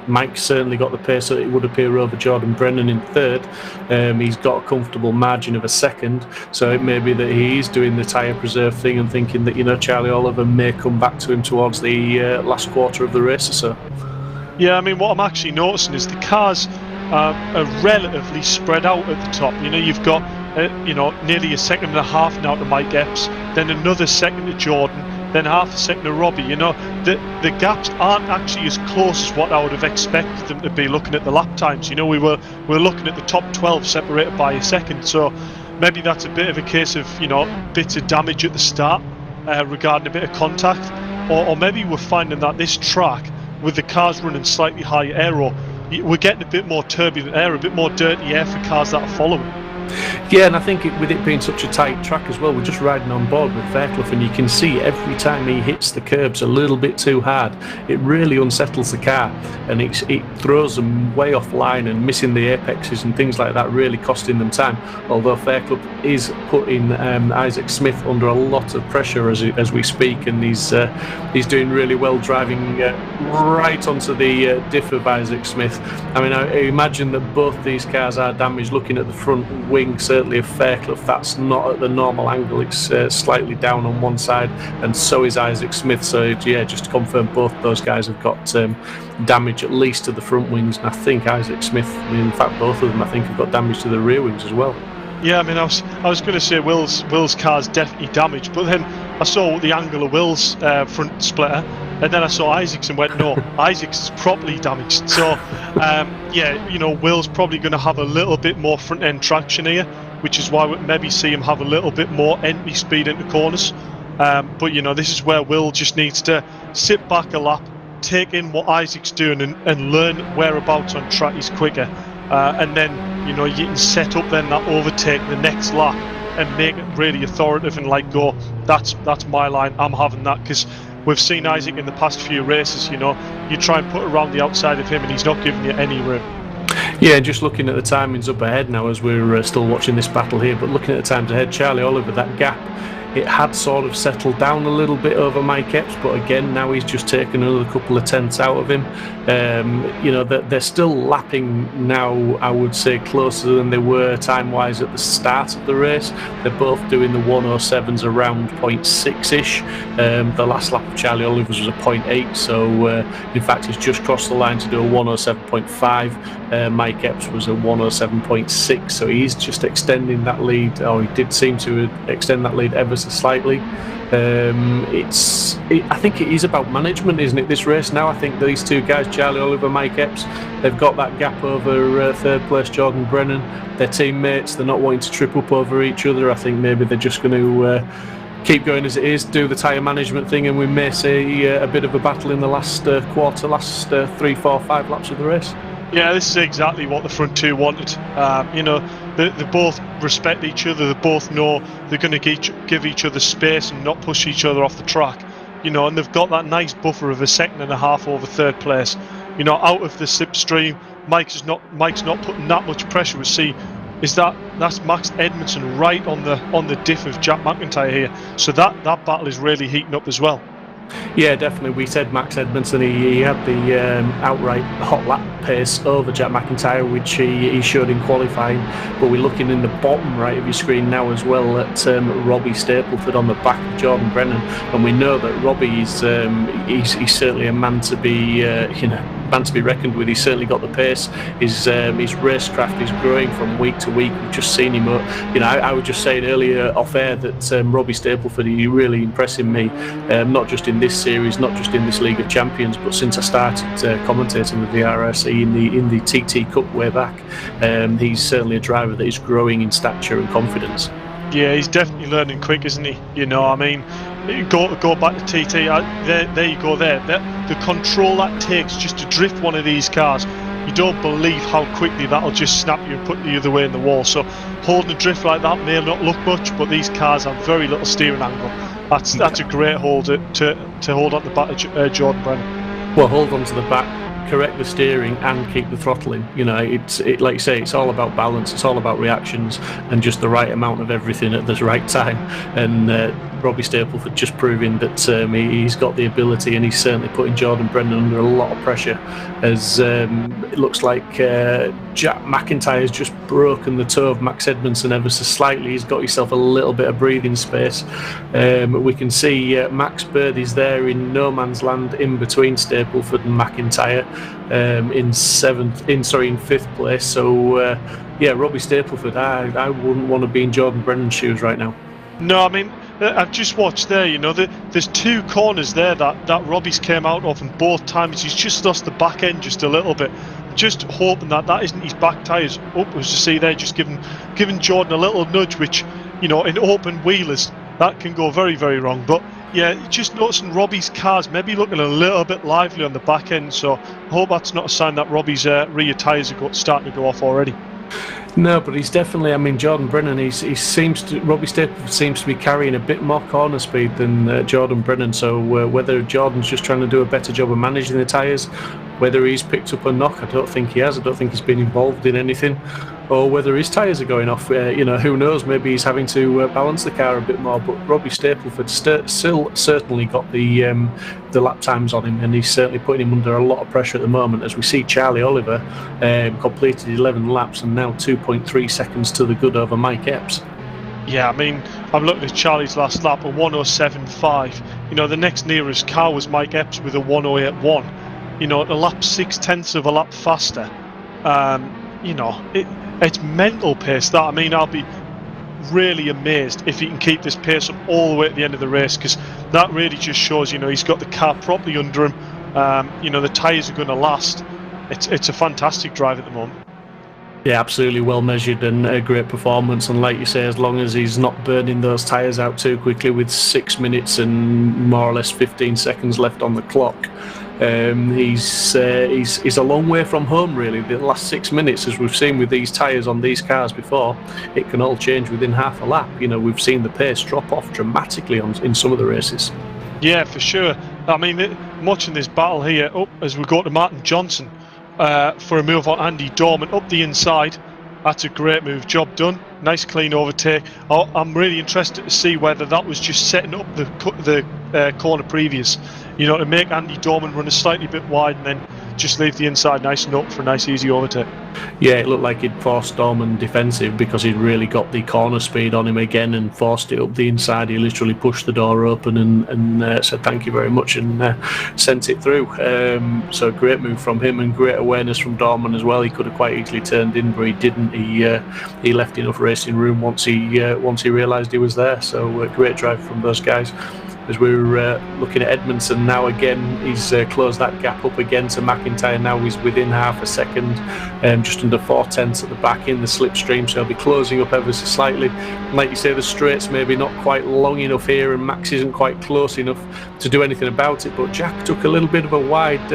Speaker 3: Mike's certainly got the pace that it would appear over Jordan Brennan in 3rd. He's got a comfortable margin of a second, so it may be that he is doing the tyre preserve thing and thinking that, Charlie Oliver may come back to him towards the last quarter of the race or so. Yeah,
Speaker 1: I mean, what I'm actually noticing is the cars are relatively spread out at the top. You've got nearly a second and a half now to Mike Epps, then another second to Jordan, then half a second to Robbie. The gaps aren't actually as close as what I would have expected them to be looking at the lap times. We're looking at the top 12 separated by a second, so maybe that's a bit of a case of bits of damage at the start regarding a bit of contact, or maybe we're finding that this track, with the cars running slightly higher aero, we're getting a bit more turbulent air, a bit more dirty air for cars that are following.
Speaker 3: Yeah, and I think with it being such a tight track as well, we're just riding on board with Fairclough, and you can see every time he hits the curbs a little bit too hard, it really unsettles the car, and it throws them way offline and missing the apexes and things like that, really costing them time. Although Fairclough is putting Isaac Smith under a lot of pressure as we speak, and he's doing really well, driving right onto the diff of Isaac Smith. I mean, I imagine that both these cars are damaged. Looking at the front wing, certainly of Fairclough, that's not at the normal angle, it's slightly down on one side, and so is Isaac Smith. So yeah, just to confirm, both those guys have got damage at least to the front wings, and I think Isaac Smith, in fact both of them, I think have got damage to the rear wings as well.
Speaker 1: Yeah, I mean, I was going to say Will's car's definitely damaged, but then I saw the angle of Will's front splitter, and then I saw Isaac's and went, no, Isaac's is properly damaged. So, yeah, Will's probably going to have a little bit more front end traction here, which is why we maybe see him have a little bit more entry speed into corners. But this is where Will just needs to sit back a lap, take in what Isaac's doing, and learn whereabouts on track he's quicker. And then you can set up then that overtake the next lap and make it really authoritative and go, that's my line, I'm having that. Because we've seen Isaac in the past few races, you try and put around the outside of him and he's not giving you any room.
Speaker 3: Yeah, just looking at the timings up ahead now as we're still watching this battle here, but looking at the times ahead, Charlie Oliver, that gap, it had sort of settled down a little bit over Mike Epps, but again now he's just taken another couple of tenths out of him. They're still lapping now, I would say, closer than they were time-wise at the start of the race. They're both doing the 107s around 0.6-ish. The last lap of Charlie Oliver's was a 0.8, so in fact he's just crossed the line to do a 107.5. Mike Epps was a 107.6, so he's just extending that lead, or he did seem to extend that lead ever so slightly. I think it is about management, isn't it, this race now? I think these two guys, Charlie Oliver, Mike Epps, they've got that gap over third place Jordan Brennan. They're teammates, they're not wanting to trip up over each other. I think maybe they're just going to keep going as it is, do the tyre management thing, and we may see a bit of a battle in the last quarter, last 3, 4, 5 laps of the race.
Speaker 1: Yeah, this is exactly what the front two wanted. They both respect each other. They both know they're going to give each other space and not push each other off the track. And they've got that nice buffer of a second and a half over third place. Out of the slipstream, Mike's not putting that much pressure. We see that's Max Edmondson right on the diff of Jack McIntyre here. So that battle is really heating up as well.
Speaker 3: Yeah, definitely. We said Max Edmondson, he had the outright hot lap pace over Jack McIntyre, which he showed in qualifying. But we're looking in the bottom right of your screen now as well at Robbie Stapleford on the back of Jordan Brennan, and we know that Robbie is he's certainly a man to be reckoned with. He's certainly got the pace. His racecraft is growing from week to week. We've just seen him. I was just saying earlier off air that Robbie Stapleford, he's really impressing me, not just in this series, not just in this League of Champions, but since I started commentating with VRRC in the TT Cup way back. He's certainly a driver that is growing in stature and confidence.
Speaker 1: Yeah, he's definitely learning quick, isn't he? I mean, go back to TT. There you go. There, the control that takes just to drift one of these cars, you don't believe how quickly that'll just snap you and put you the other way in the wall. So holding a drift like that may not look much, but these cars have very little steering angle. That's a great hold to hold on the back of Jordan Brennan.
Speaker 3: Well, hold on to the back, correct the steering, and keep the throttle in. It's like you say, it's all about balance. It's all about reactions and just the right amount of everything at the right time. And Robbie Stapleford just proving that he's got the ability, and he's certainly putting Jordan Brennan under a lot of pressure, as it looks like Jack McIntyre's just broken the toe of Max Edmondson ever so slightly. He's got himself a little bit of breathing space. We can see Max Birdie's there in no man's land in between Stapleford and McIntyre in fifth place. So Robbie Stapleford, I wouldn't want to be in Jordan Brennan's shoes right now.
Speaker 1: No, I mean, I've just watched there, there's two corners there that Robbie's came out of, and both times he's just lost the back end just a little bit. Just hoping that isn't his back tyres up, as you see there, just giving Jordan a little nudge, which, in open wheelers, that can go very, very wrong. But Yeah, just noticing Robbie's car's maybe looking a little bit lively on the back end, so I hope that's not a sign that Robbie's rear tyres are starting to go off already.
Speaker 3: No, but he's definitely. I mean, Jordan Brennan. Robbie Staple seems to be carrying a bit more corner speed than Jordan Brennan. So whether Jordan's just trying to do a better job of managing the tyres, whether he's picked up a knock, I don't think he has. I don't think he's been involved in anything, or whether his tyres are going off. Who knows? Maybe he's having to balance the car a bit more. But Robbie Stapleford still certainly got the lap times on him, and he's certainly putting him under a lot of pressure at the moment. As we see, Charlie Oliver completed 11 laps and now 2.3 seconds to the good over Mike Epps.
Speaker 1: Yeah, I mean, I'm looking at Charlie's last lap, a 1:07.5. The next nearest car was Mike Epps with a 1:08.1. A lap 0.6 of a lap faster. It's mental pace that. I mean, I'll be really amazed if he can keep this pace up all the way at the end of the race, because that really just shows, he's got the car properly under him. The tyres are going to last. It's a fantastic drive at the moment.
Speaker 3: Yeah, absolutely well measured and a great performance. And like you say, as long as he's not burning those tyres out too quickly with 6 minutes and more or less 15 seconds left on the clock, he's a long way from home, really. The last 6 minutes, as we've seen with these tyres on these cars before, it can all change within half a lap. We've seen the pace drop off dramatically in some of the races.
Speaker 1: Yeah, for sure. I mean, I'm watching this battle here as we go to Martin Johnson for a move on Andy Dorman up the inside. That's a great move. Job done. Nice clean overtake. I'm really interested to see whether that was just setting up the corner previous, to make Andy Dorman run a slightly bit wide and then just leave the inside nice and up for a nice easy overtake.
Speaker 3: Yeah, it looked like he'd forced Dorman defensive because he'd really got the corner speed on him again and forced it up the inside. He literally pushed the door open and said thank you very much and sent it through. So great move from him and great awareness from Dorman as well. He could have quite easily turned in, but he didn't. He left enough racing room once he realised he was there. So great drive from those guys. As we're looking at Edmondson now again, he's closed that gap up again to McIntyre. Now he's within half a second, just under 4/10 at the back in the slipstream, so he'll be closing up ever so slightly. Like you say, the straights maybe not quite long enough here, and Max isn't quite close enough to do anything about it, but Jack took a little bit of a wide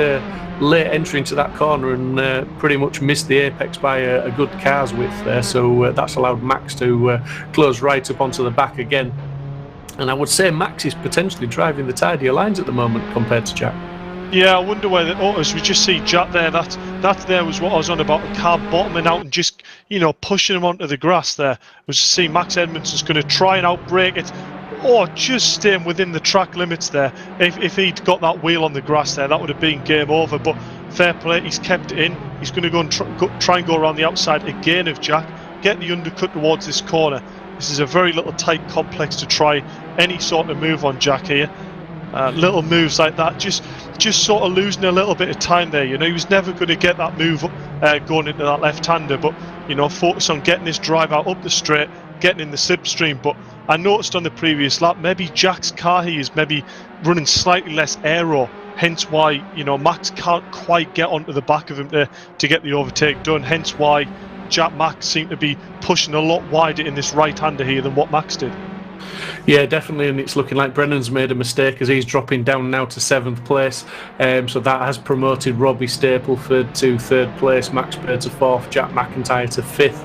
Speaker 3: late entry into that corner and pretty much missed the apex by a good car's width there, so that's allowed Max to close right up onto the back again. And I would say Max is potentially driving the tidier lines at the moment compared to Jack.
Speaker 1: Yeah, I wonder whether, as we just see Jack there, that there was what I was on about, the car bottoming out and just, pushing him onto the grass there. Was to see Max Edmondson's going to try and outbrake it, or just staying within the track limits there. If he'd got that wheel on the grass there, that would have been game over. But fair play, he's kept it in. He's going to go and try and go around the outside again of Jack, get the undercut towards this corner. This is a very little tight complex to try any sort of move on Jack here. Little moves like that, just sort of losing a little bit of time there. He was never going to get that move going into that left-hander, but focus on getting his drive out up the straight, getting in the slipstream. But I noticed on the previous lap, maybe Jack's car here is maybe running slightly less aero, hence why Max can't quite get onto the back of him to get the overtake done. Hence why Max seemed to be pushing a lot wider in this right-hander here than what Max did.
Speaker 3: Yeah, definitely, and it's looking like Brennan's made a mistake as he's dropping down now to 7th place. So that has promoted Robbie Stapleford to 3rd place, Max Baird to 4th, Jack McIntyre to 5th.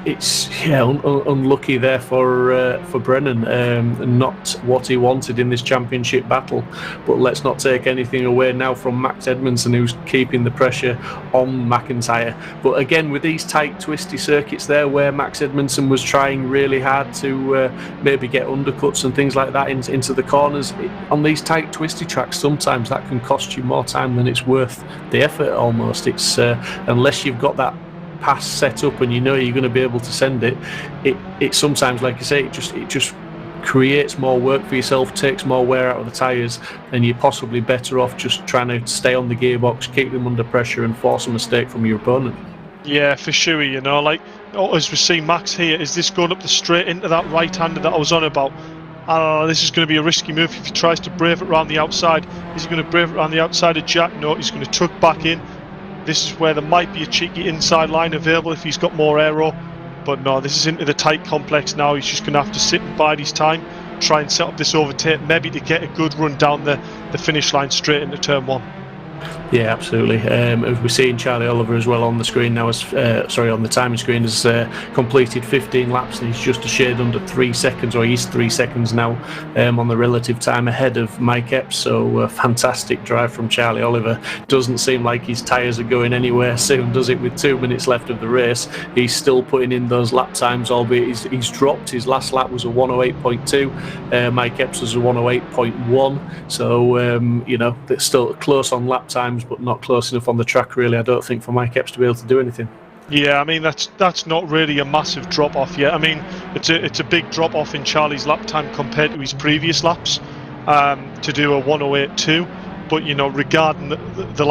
Speaker 3: It's unlucky there for Brennan, not what he wanted in this championship battle. But let's not take anything away now from Max Edmondson, who's keeping the pressure on McIntyre. But again, with these tight, twisty circuits there, where Max Edmondson was trying really hard to maybe get undercuts and things like that into the corners, on these tight, twisty tracks, sometimes that can cost you more time than it's worth the effort. Almost, it's unless you've got that pass set up and you're going to be able to send it sometimes, like you say, it just creates more work for yourself, takes more wear out of the tyres, and you're possibly better off just trying to stay on the gearbox, keep them under pressure and force a mistake from your opponent.
Speaker 1: Yeah, for sure. As we see Max here, is this going up the straight into that right-hander that I was on about? I don't know, this is going to be a risky move if he tries to brave it around the outside. Is he going to brave it around the outside of Jack? No, he's going to tuck back in. This is where there might be a cheeky inside line available if he's got more aero. But no, this is into the tight complex now. He's just going to have to sit and bide his time. try and set up this overtake, maybe to get a good run down the finish line straight into turn 1.
Speaker 3: Yeah, absolutely. We're seeing Charlie Oliver as well on the screen now. On the timing screen, has completed 15 laps, and he's just a shade under 3 seconds, or he's 3 seconds now on the relative time ahead of Mike Epps. So a fantastic drive from Charlie Oliver. Doesn't seem like his tyres are going anywhere soon, does it? With 2 minutes left of the race, he's still putting in those lap times, albeit he's dropped. His last lap was a 108.2. Mike Epps was a 108.1. So they're still close on lap times, but not close enough on the track, really, I don't think, for Mike Epps to be able to do anything.
Speaker 1: Yeah, I mean, that's not really a massive drop off yet. I mean, it's a big drop off in Charlie's lap time compared to his previous laps, to do a 108.2. But regarding the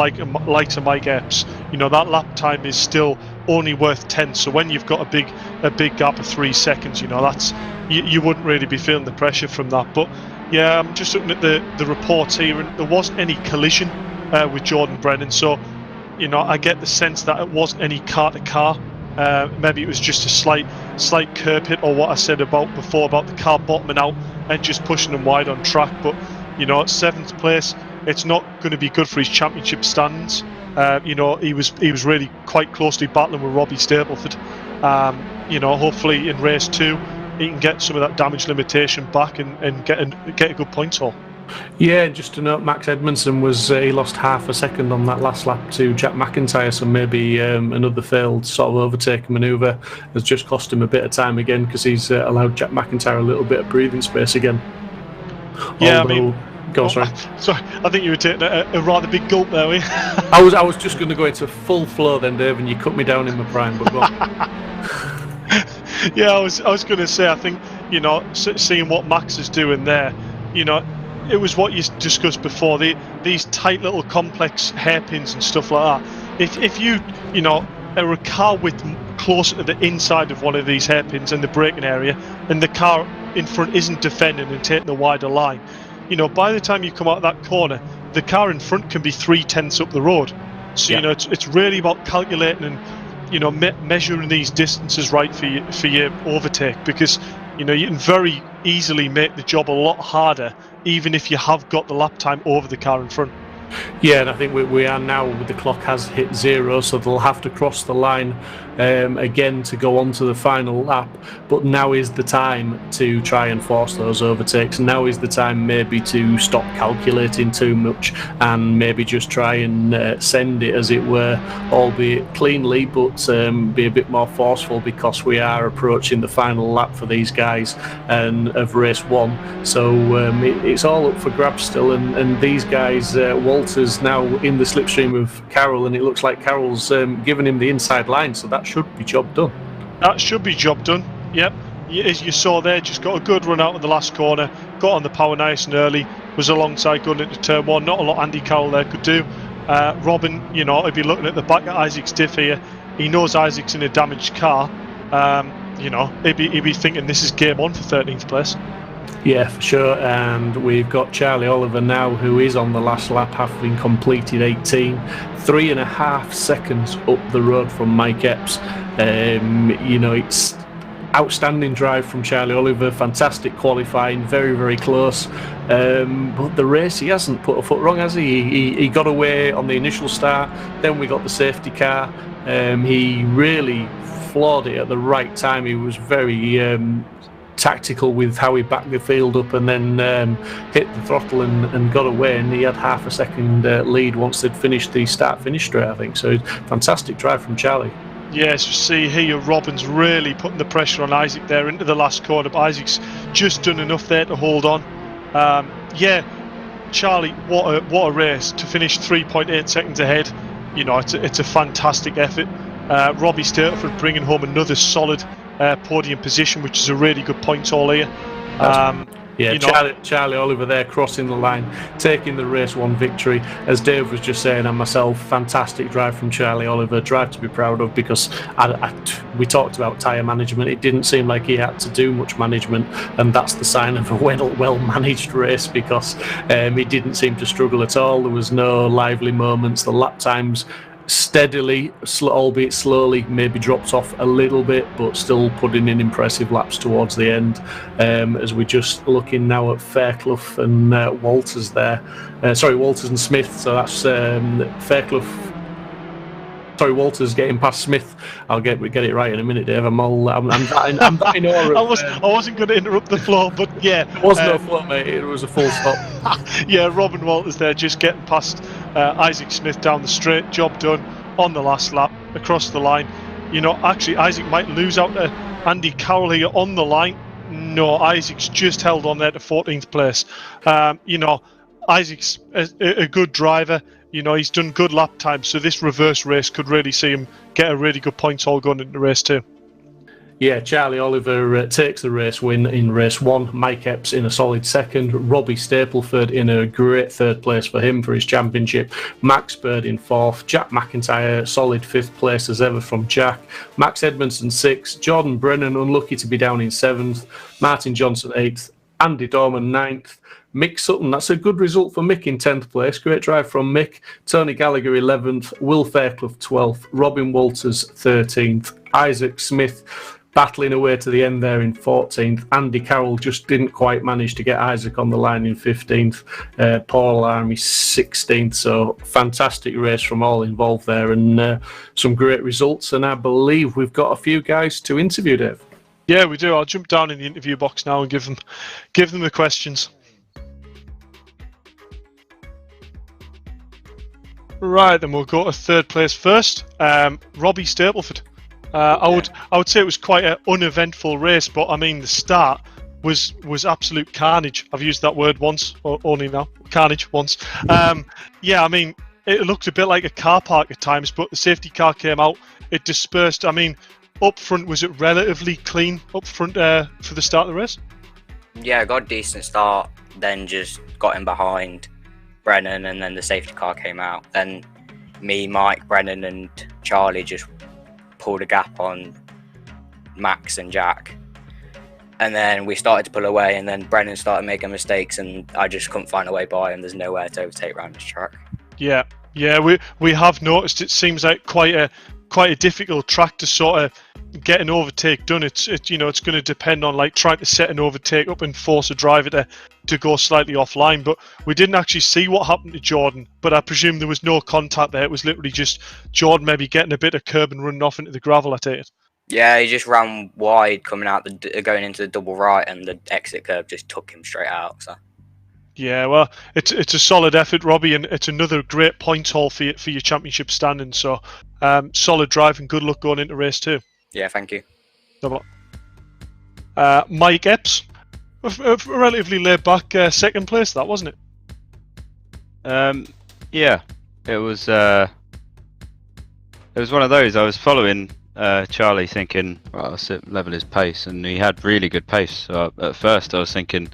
Speaker 1: likes of Mike Epps, that lap time is still only worth 10. So when you've got a big gap of 3 seconds, that's you wouldn't really be feeling the pressure from that. But yeah, I'm just looking at the reports here, and there wasn't any collision with Jordan Brennan, so I get the sense that it wasn't any car to car. Maybe it was just a slight curb hit, or what I said before about the car bottoming out and just pushing him wide on track. But at 7th place, it's not going to be good for his championship standings. He was really quite closely battling with Robbie Stapleford. Hopefully in race 2 he can get some of that damage limitation back and get a good points haul.
Speaker 3: Yeah, just to note, Max Edmondson he lost half a second on that last lap to Jack McIntyre, so maybe another failed sort of overtaking manoeuvre has just cost him a bit of time again, because he's allowed Jack McIntyre a little bit of breathing space again.
Speaker 1: Yeah,
Speaker 3: Sorry,
Speaker 1: I think you were taking a rather big gulp there, were you?
Speaker 3: I was just going to go into full flow then, Dave, and you cut me down in my prime, but go on.
Speaker 1: Yeah, I was going to say, I think seeing what Max is doing there, it was what you discussed before, these tight little complex hairpins and stuff like that. If you are a car width closer to the inside of one of these hairpins in the braking area, and the car in front isn't defending and taking the wider line, by the time you come out of that corner, the car in front can be 3/10 up the road. So it's really about calculating and measuring these distances right for your overtake, because you can very easily make the job a lot harder, even if you have got the lap time over the car in front.
Speaker 3: Yeah, and I think we are now, the clock has hit 0, so they'll have to cross the line again to go on to the final lap. But now is the time to try and force those overtakes. Now is the time maybe to stop calculating too much and maybe just try and send it, as it were, albeit cleanly, but be a bit more forceful, because we are approaching the final lap for these guys and of race 1. So it's all up for grabs still, and these guys, Walter's now in the slipstream of Carroll, and it looks like Carroll's given him the inside line, so that should be job done.
Speaker 1: That should be job done, yep. As you saw there, just got a good run out of the last corner, got on the power nice and early, was alongside going into turn 1. Not a lot Andy Carroll there could do. Robin, if you're looking at the back of Isaac's diff here, he knows Isaac's in a damaged car. He'd be thinking this is game on for 13th place.
Speaker 3: Yeah, for sure. And we've got Charlie Oliver now, who is on the last lap, having completed 18, 3.5 seconds up the road from Mike Epps. It's outstanding drive from Charlie Oliver, fantastic qualifying, very, very close. But the race, he hasn't put a foot wrong, has he? He got away on the initial start, then we got the safety car. He really floored it at the right time. He was very tactical with how he backed the field up, and then hit the throttle and got away, and he had half a second lead once they'd finished the start-finish straight, I think. So fantastic drive from Charlie.
Speaker 1: Yes, you see here Robin's really putting the pressure on Isaac there into the last corner, but Isaac's just done enough there to hold on. Charlie, what a race to finish 3.8 seconds ahead. It's a fantastic effort. Robbie Stapleford bringing home another solid podium position, which is a really good point all here. Charlie Oliver there crossing the line, taking the race 1 victory. As Dave was just saying, and myself, fantastic drive from Charlie Oliver, drive to be proud of, because we talked about tyre management. It didn't seem like he had to do much management, and that's the sign of a well managed race, because he didn't seem to struggle at all. There was no lively moments. The lap times
Speaker 3: steadily, albeit slowly, maybe dropped off a little bit, but still putting in impressive laps towards the end. As we're just looking now at Fairclough and Walters there. Walters and Smith. So that's Fairclough. Sorry, Walters getting past Smith. I'll get it right in a minute, Dave. I'm that in awe of,
Speaker 1: I wasn't going to interrupt the flow, but yeah.
Speaker 3: It was no flow, mate. It was a full stop.
Speaker 1: Yeah, Robin Walters there just getting past Isaac Smith down the straight. Job done on the last lap, across the line. Actually, Isaac might lose out to Andy Carroll here on the line. No, Isaac's just held on there to 14th place. Isaac's a good driver. He's done good lap times, so this reverse race could really see him get a really good points haul going into the race too.
Speaker 3: Yeah, Charlie Oliver takes the race win in race 1. Mike Epps in a solid second. Robbie Stapleford in a great third place for him for his championship. Max Bird in 4th. Jack McIntyre, solid 5th place as ever from Jack. Max Edmondson 6th. Jordan Brennan, unlucky to be down in 7th. Martin Johnson 8th. Andy Dorman 9th. Mick Sutton, that's a good result for Mick in 10th place. Great drive from Mick. Tony Gallagher 11th. Will Fairclough 12th. Robin Walters 13th. Isaac Smith battling away to the end there in 14th. Andy Carroll just didn't quite manage to get Isaac on the line in 15th. Paul Army 16th. So fantastic race from all involved there, and some great results. And I believe we've got a few guys to interview, Dave.
Speaker 1: Yeah, we do. I'll jump down in the interview box now and give them the questions. Right, then we'll go to third place first. Robbie Stapleford. I would say it was quite an uneventful race, but I mean the start was absolute carnage. I've used that word once, or only now. Carnage once. Yeah, I mean it looked a bit like a car park at times, but the safety car came out. It dispersed. I mean, up front, was it relatively clean up front for the start of the race?
Speaker 5: Yeah, got a decent start, then just got in behind Brennan, and then the safety car came out. Then me, Mike, Brennan and Charlie just pulled a gap on Max and Jack. And then we started to pull away, and then Brennan started making mistakes, and I just couldn't find a way by, and there's nowhere to overtake around this track. Yeah,
Speaker 1: we have noticed it seems like quite a difficult track to sort of get an overtake done. It's going to depend on like trying to set an overtake up and force a driver to go slightly offline. But we didn't actually see what happened to Jordan, but I presume there was no contact there. It was literally just Jordan maybe getting a bit of curb and running off into the gravel, I take it.
Speaker 5: Yeah, he just ran wide coming out going into the double right, and the exit curve just took him straight out. So.
Speaker 1: Yeah, well, it's a solid effort, Robbie, and it's another great points haul for your championship standing. So, solid drive and good luck going into race 2.
Speaker 5: Yeah, thank you.
Speaker 1: Mike Epps, a relatively laid back second place, that wasn't it?
Speaker 6: Yeah, it was one of those. I was following Charlie, thinking, well, I'll level his pace, and he had really good pace. So at first, I was thinking,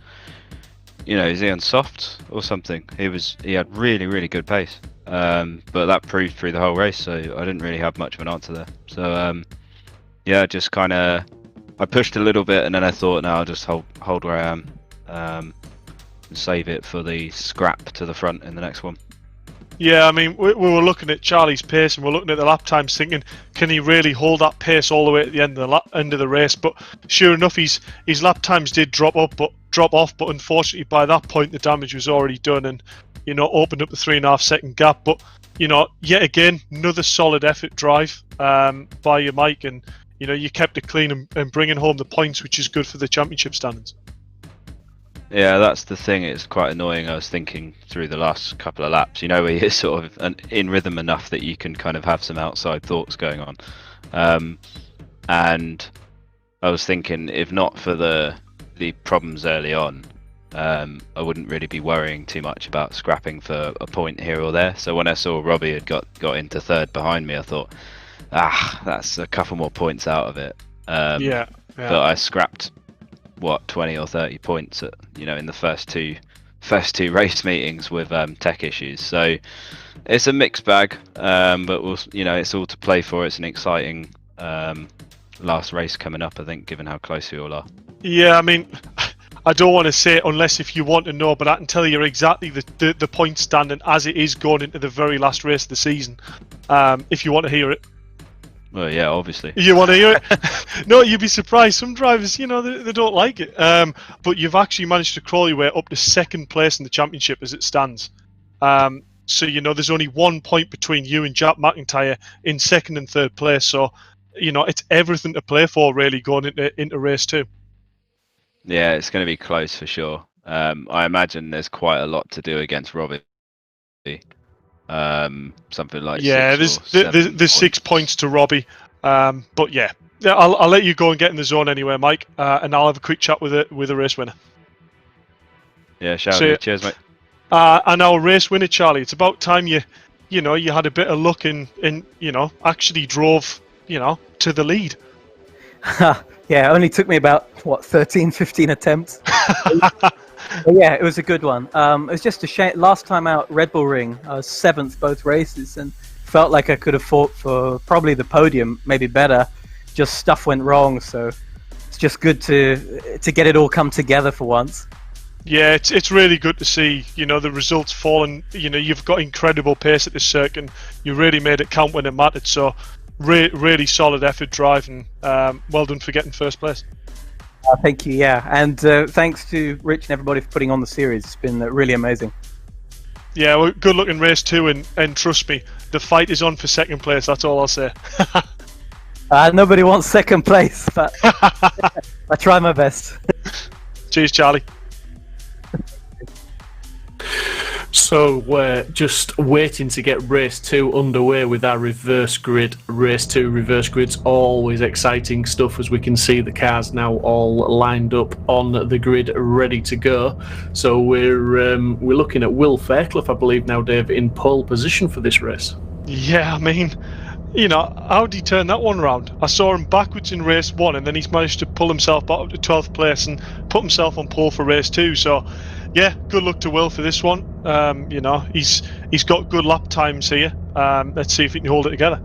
Speaker 6: is he on soft or something? He had really, really good pace. But that proved through the whole race, so I didn't really have much of an answer there. So just kind of, I pushed a little bit, and then I thought, no, I'll just hold where I am, and save it for the scrap to the front in the next one.
Speaker 1: Yeah, I mean, we were looking at Charlie's pace, and we're looking at the lap times, thinking, can he really hold that pace all the way at the end of the race? But sure enough, his lap times did drop off, but unfortunately by that point the damage was already done, and opened up the 3.5 second gap. But yet again, another solid effort drive by your Mike, and you kept it clean and bringing home the points, which is good for the championship standings.
Speaker 6: Yeah, that's the thing. It's quite annoying. I was thinking through the last couple of laps, where you're sort of in rhythm enough that you can kind of have some outside thoughts going on. And I was thinking, if not for the problems early on, I wouldn't really be worrying too much about scrapping for a point here or there. So when I saw Robbie had got into third behind me, I thought, that's a couple more points out of it.
Speaker 1: Yeah.
Speaker 6: But I scrapped 20 or 30 points at, in the first two race meetings with tech issues. So it's a mixed bag, but we'll, it's all to play for. It's an exciting last race coming up, I think, given how close we all are.
Speaker 1: Yeah, I mean, I don't want to say it unless if you want to know, but I can tell you exactly the point standing as it is going into the very last race of the season. If you want to hear it.
Speaker 6: Well, yeah, obviously.
Speaker 1: You want to hear it? No, you'd be surprised. Some drivers, you know, they don't like it. But you've actually managed to crawl your way up to second place in the championship as it stands. So, you know, there's only 1 point between you and Jack McIntyre in second and third place. So, you know, it's everything to play for, really, going into race 2.
Speaker 6: Yeah, it's going to be close for sure. I imagine there's quite a lot to do against Robbie. Something like
Speaker 1: there's 6 points to Robbie. But yeah, I'll let you go and get in the zone anyway, Mike, and I'll have a quick chat with a race winner.
Speaker 6: Yeah, cheers, mate.
Speaker 1: And our race winner, Charlie. It's about time you had a bit of luck and actually drove to the lead.
Speaker 4: Yeah, it only took me about 13, 15 attempts. But yeah, it was a good one. It was just a shame. Last time out, Red Bull Ring, I was 7th both races and felt like I could have fought for probably the podium, maybe better. Just stuff went wrong, so it's just good to get it all come together for once.
Speaker 1: Yeah, it's really good to see, the results falling. You've got incredible pace at this circuit. You really made it count when it mattered. So really solid effort driving. Well done for getting first place.
Speaker 4: Thank you, yeah. And thanks to Rich and everybody for putting on the series. It's been really amazing. Yeah,
Speaker 1: well, good luck in race 2, and trust me, the fight is on for second place. That's all I'll say.
Speaker 4: Nobody wants second place, but I try my best.
Speaker 1: Cheers, Charlie.
Speaker 3: So we're just waiting to get race 2 underway with our reverse grid. Race 2 reverse grid's always exciting stuff, as we can see the cars now all lined up on the grid ready to go. So we're looking at Will Fairclough, I believe now, Dave, in pole position for this race.
Speaker 1: Yeah, I mean, how did he turn that one round? I saw him backwards in race 1, and then he's managed to pull himself back up to 12th place and put himself on pole for race 2. So yeah, good luck to Will for this one. He's got good lap times here. Let's see if he can hold it together.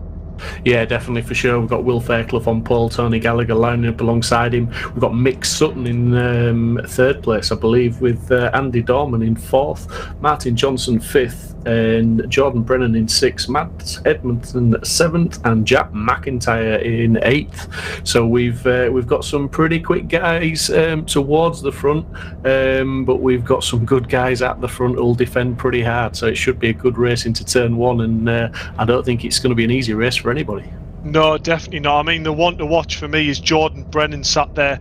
Speaker 3: Yeah, definitely, for sure. We've got Will Fairclough on pole, Tony Gallagher lining up alongside him. We've got Mick Sutton in third place, I believe, with Andy Dorman in 4th, Martin Johnson 5th, and Jordan Brennan in 6th, Matt Edmondson 7th, and Jack McIntyre in 8th. So we've got some pretty quick guys towards the front, but we've got some good guys at the front who'll defend pretty hard. So it should be a good race into turn 1, and I don't think it's going to be an easy race for anybody.
Speaker 1: No, definitely not. I mean, the one to watch for me is Jordan Brennan sat there.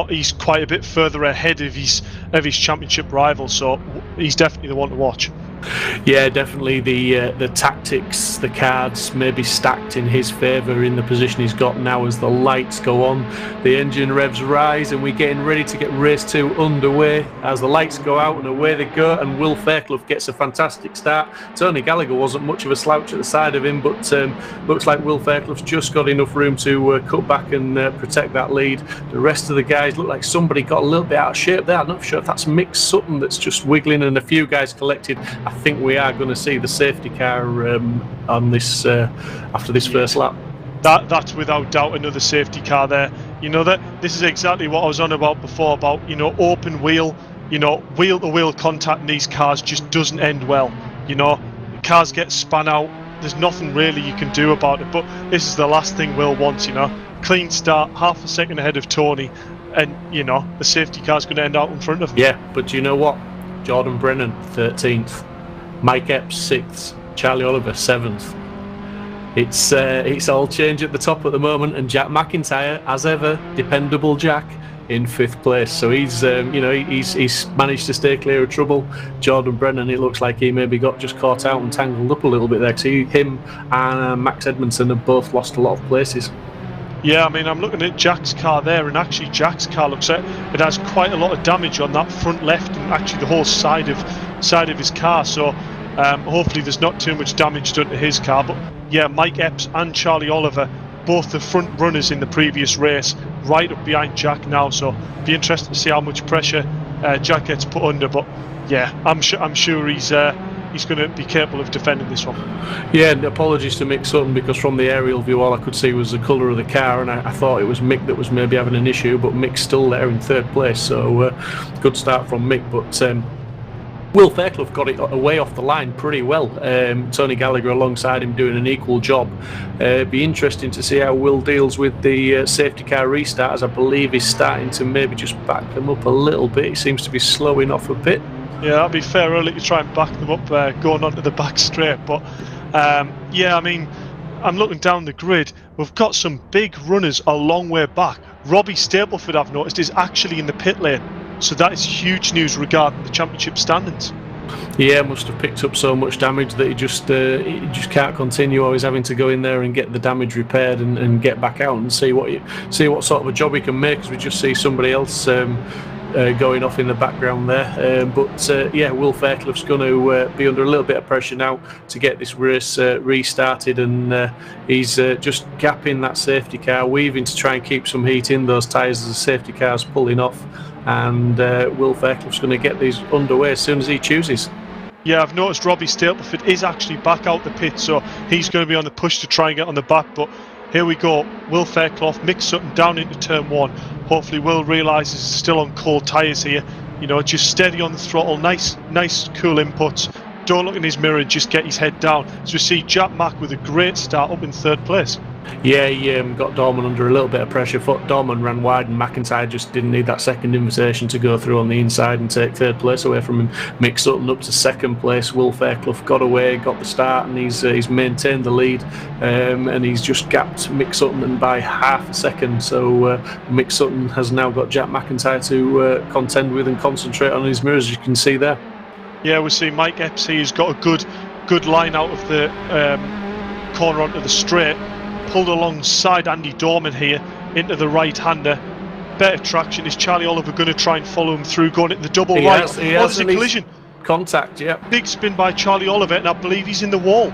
Speaker 1: He's quite a bit further ahead of his championship rival, so he's definitely the one to watch.
Speaker 3: Yeah, definitely the tactics, the cards may be stacked in his favour in the position he's got now as the lights go on, the engine revs rise, and we're getting ready to get race 2 underway as the lights go out and away they go, and Will Fairclough gets a fantastic start. Tony Gallagher wasn't much of a slouch at the side of him, but looks like Will Fairclough's just got enough room to cut back and protect that lead. The rest of the guys look like somebody got a little bit out of shape there. I'm not sure if that's Mick Sutton that's just wiggling, and a few guys collected. I think we are going to see the safety car on this after this first lap.
Speaker 1: That's without doubt another safety car there. That this is exactly what I was on about before, about open wheel, wheel to wheel contact in these cars just doesn't end well. Cars get spun out. There's nothing really you can do about it. But this is the last thing Will wants. Clean start, half a second ahead of Tony, and the safety car's going to end out in front of him.
Speaker 3: Yeah, but you know what? Jordan Brennan 13th, Mike Epps 6th, Charlie Oliver 7th. It's all change at the top at the moment, and Jack McIntyre, as ever, dependable Jack, in 5th place. So he's managed to stay clear of trouble. Jordan Brennan, it looks like he maybe got just caught out and tangled up a little bit there, because him and Max Edmondson have both lost a lot of places.
Speaker 1: Yeah, I mean, I'm looking at Jack's car there, and actually Jack's car looks like it has quite a lot of damage on that front left and actually the whole side of his car. So hopefully there's not too much damage done to his car. But yeah, Mike Epps and Charlie Oliver, both the front runners in the previous race, right up behind Jack now. So be interested to see how much pressure Jack gets put under. But yeah, I'm sure he's he's going to be capable of defending this one.
Speaker 3: Yeah, and apologies to Mick Sutton, because from the aerial view all I could see was the colour of the car, and I thought it was Mick that was maybe having an issue, but Mick's still there in third place, so good start from Mick. But Will Fairclough got it away off the line pretty well. Tony Gallagher alongside him doing an equal job. Be interesting to see how Will deals with the safety car restart, as I believe he's starting to maybe just back them up a little bit. He seems to be slowing off a bit.
Speaker 1: Yeah, that'd be fair early to try and back them up going onto the back straight. But yeah, I mean, I'm looking down the grid. We've got some big runners a long way back. Robbie Stapleford, I've noticed, is actually in the pit lane. So that is huge news regarding the championship standings.
Speaker 3: Yeah, must have picked up so much damage that he just can't continue, or he's having to go in there and get the damage repaired and get back out and see what sort of a job he can make, as we just see somebody else going off in the background there. But yeah, Will Fairclough's going to be under a little bit of pressure now to get this race restarted, and he's just gapping that safety car, weaving to try and keep some heat in those tyres as the safety car's pulling off. And Will Fairclough's going to get these underway as soon as he chooses.
Speaker 1: Yeah, I've noticed Robbie Stapleford is actually back out the pit, so he's going to be on the push to try and get on the back. But here we go, Will Fairclough, Mick Sutton down into turn one. Hopefully Will realises he's still on cold tyres here. You know, just steady on the throttle, nice cool inputs. Don't look in his mirror, just get his head down. So we see Jack Mack with a great start up in third place.
Speaker 3: Yeah, he got Dorman under a little bit of pressure. Dorman ran wide, and McIntyre just didn't need that second invitation to go through on the inside and take third place away from him. Mick Sutton up to second place. Will Fairclough got away, got the start, and he's maintained the lead, and he's just gapped Mick Sutton by half a second. So Mick Sutton has now got Jack McIntyre to contend with and concentrate on his mirrors, as you can see there.
Speaker 1: Yeah, we see Mike Epps here. He's got a good line out of the corner onto the straight. Pulled alongside Andy Dorman here into the right-hander. Better traction. Is Charlie Oliver going to try and follow him through, going into the double right? There's a collision.
Speaker 3: Contact, yeah.
Speaker 1: Big spin by Charlie Oliver, and I believe he's in the wall.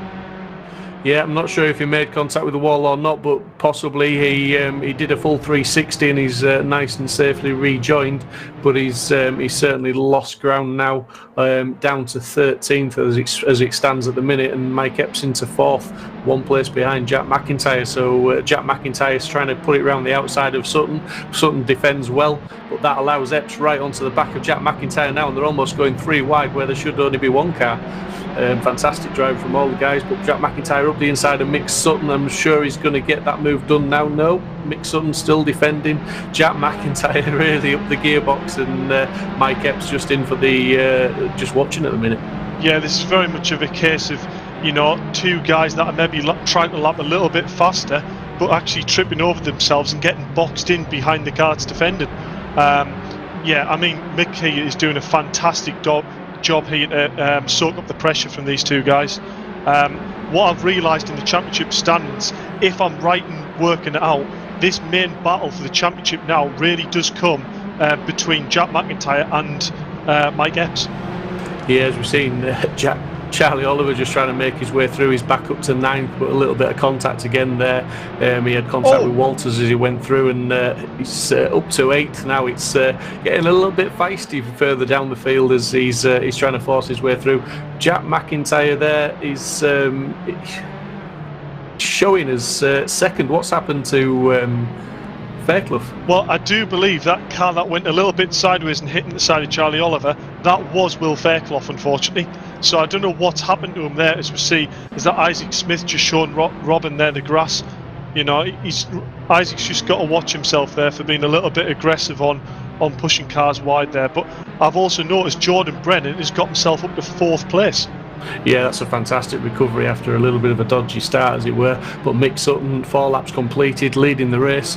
Speaker 3: Yeah, I'm not sure if he made contact with the wall or not, but possibly he did a full 360 and he's nice and safely rejoined. But he's certainly lost ground now, down to 13th as it stands at the minute, and Mike Epps into 4th, one place behind Jack McIntyre. So Jack McIntyre is trying to put it around the outside of Sutton. Sutton defends well, but that allows Epps right onto the back of Jack McIntyre now, and they're almost going 3 wide where there should only be 1 car. Fantastic drive from all the guys, but Jack McIntyre up the inside of Mick Sutton. I'm sure he's going to get that move done now. No, Mick Sutton still defending. Jack McIntyre really up the gearbox, and Mike Epps just in for the just watching at the minute. Yeah,
Speaker 1: this is very much of a case of, you know, 2 guys that are maybe trying to lap a little bit faster, but actually tripping over themselves and getting boxed in behind the guards defending. Yeah, I mean, Mick here is doing a fantastic job here to soak up the pressure from these 2 guys. What I've realised in the championship standings, if I'm right in working it out, this main battle for the championship now really does come between Jack McIntyre and Mike Epps.
Speaker 3: Yeah, as we've seen, Charlie Oliver just trying to make his way through. He's back up to 9th, but a little bit of contact again there. He had contact with Walters as he went through, and he's up to 8th now. It's getting a little bit feisty further down the field as he's trying to force his way through. Jack McIntyre there is showing as second. What's happened to Fairclough?
Speaker 1: Well, I do believe that car that went a little bit sideways and hitting the side of Charlie Oliver, that was Will Fairclough, unfortunately. So I don't know what's happened to him there. As we see, is that Isaac Smith just showing Robin there the grass. You know, Isaac's just got to watch himself there for being a little bit aggressive on pushing cars wide there. But I've also noticed Jordan Brennan has got himself up to 4th place.
Speaker 3: Yeah, that's a fantastic recovery after a little bit of a dodgy start, as it were. But Mick Sutton, 4 laps completed, leading the race,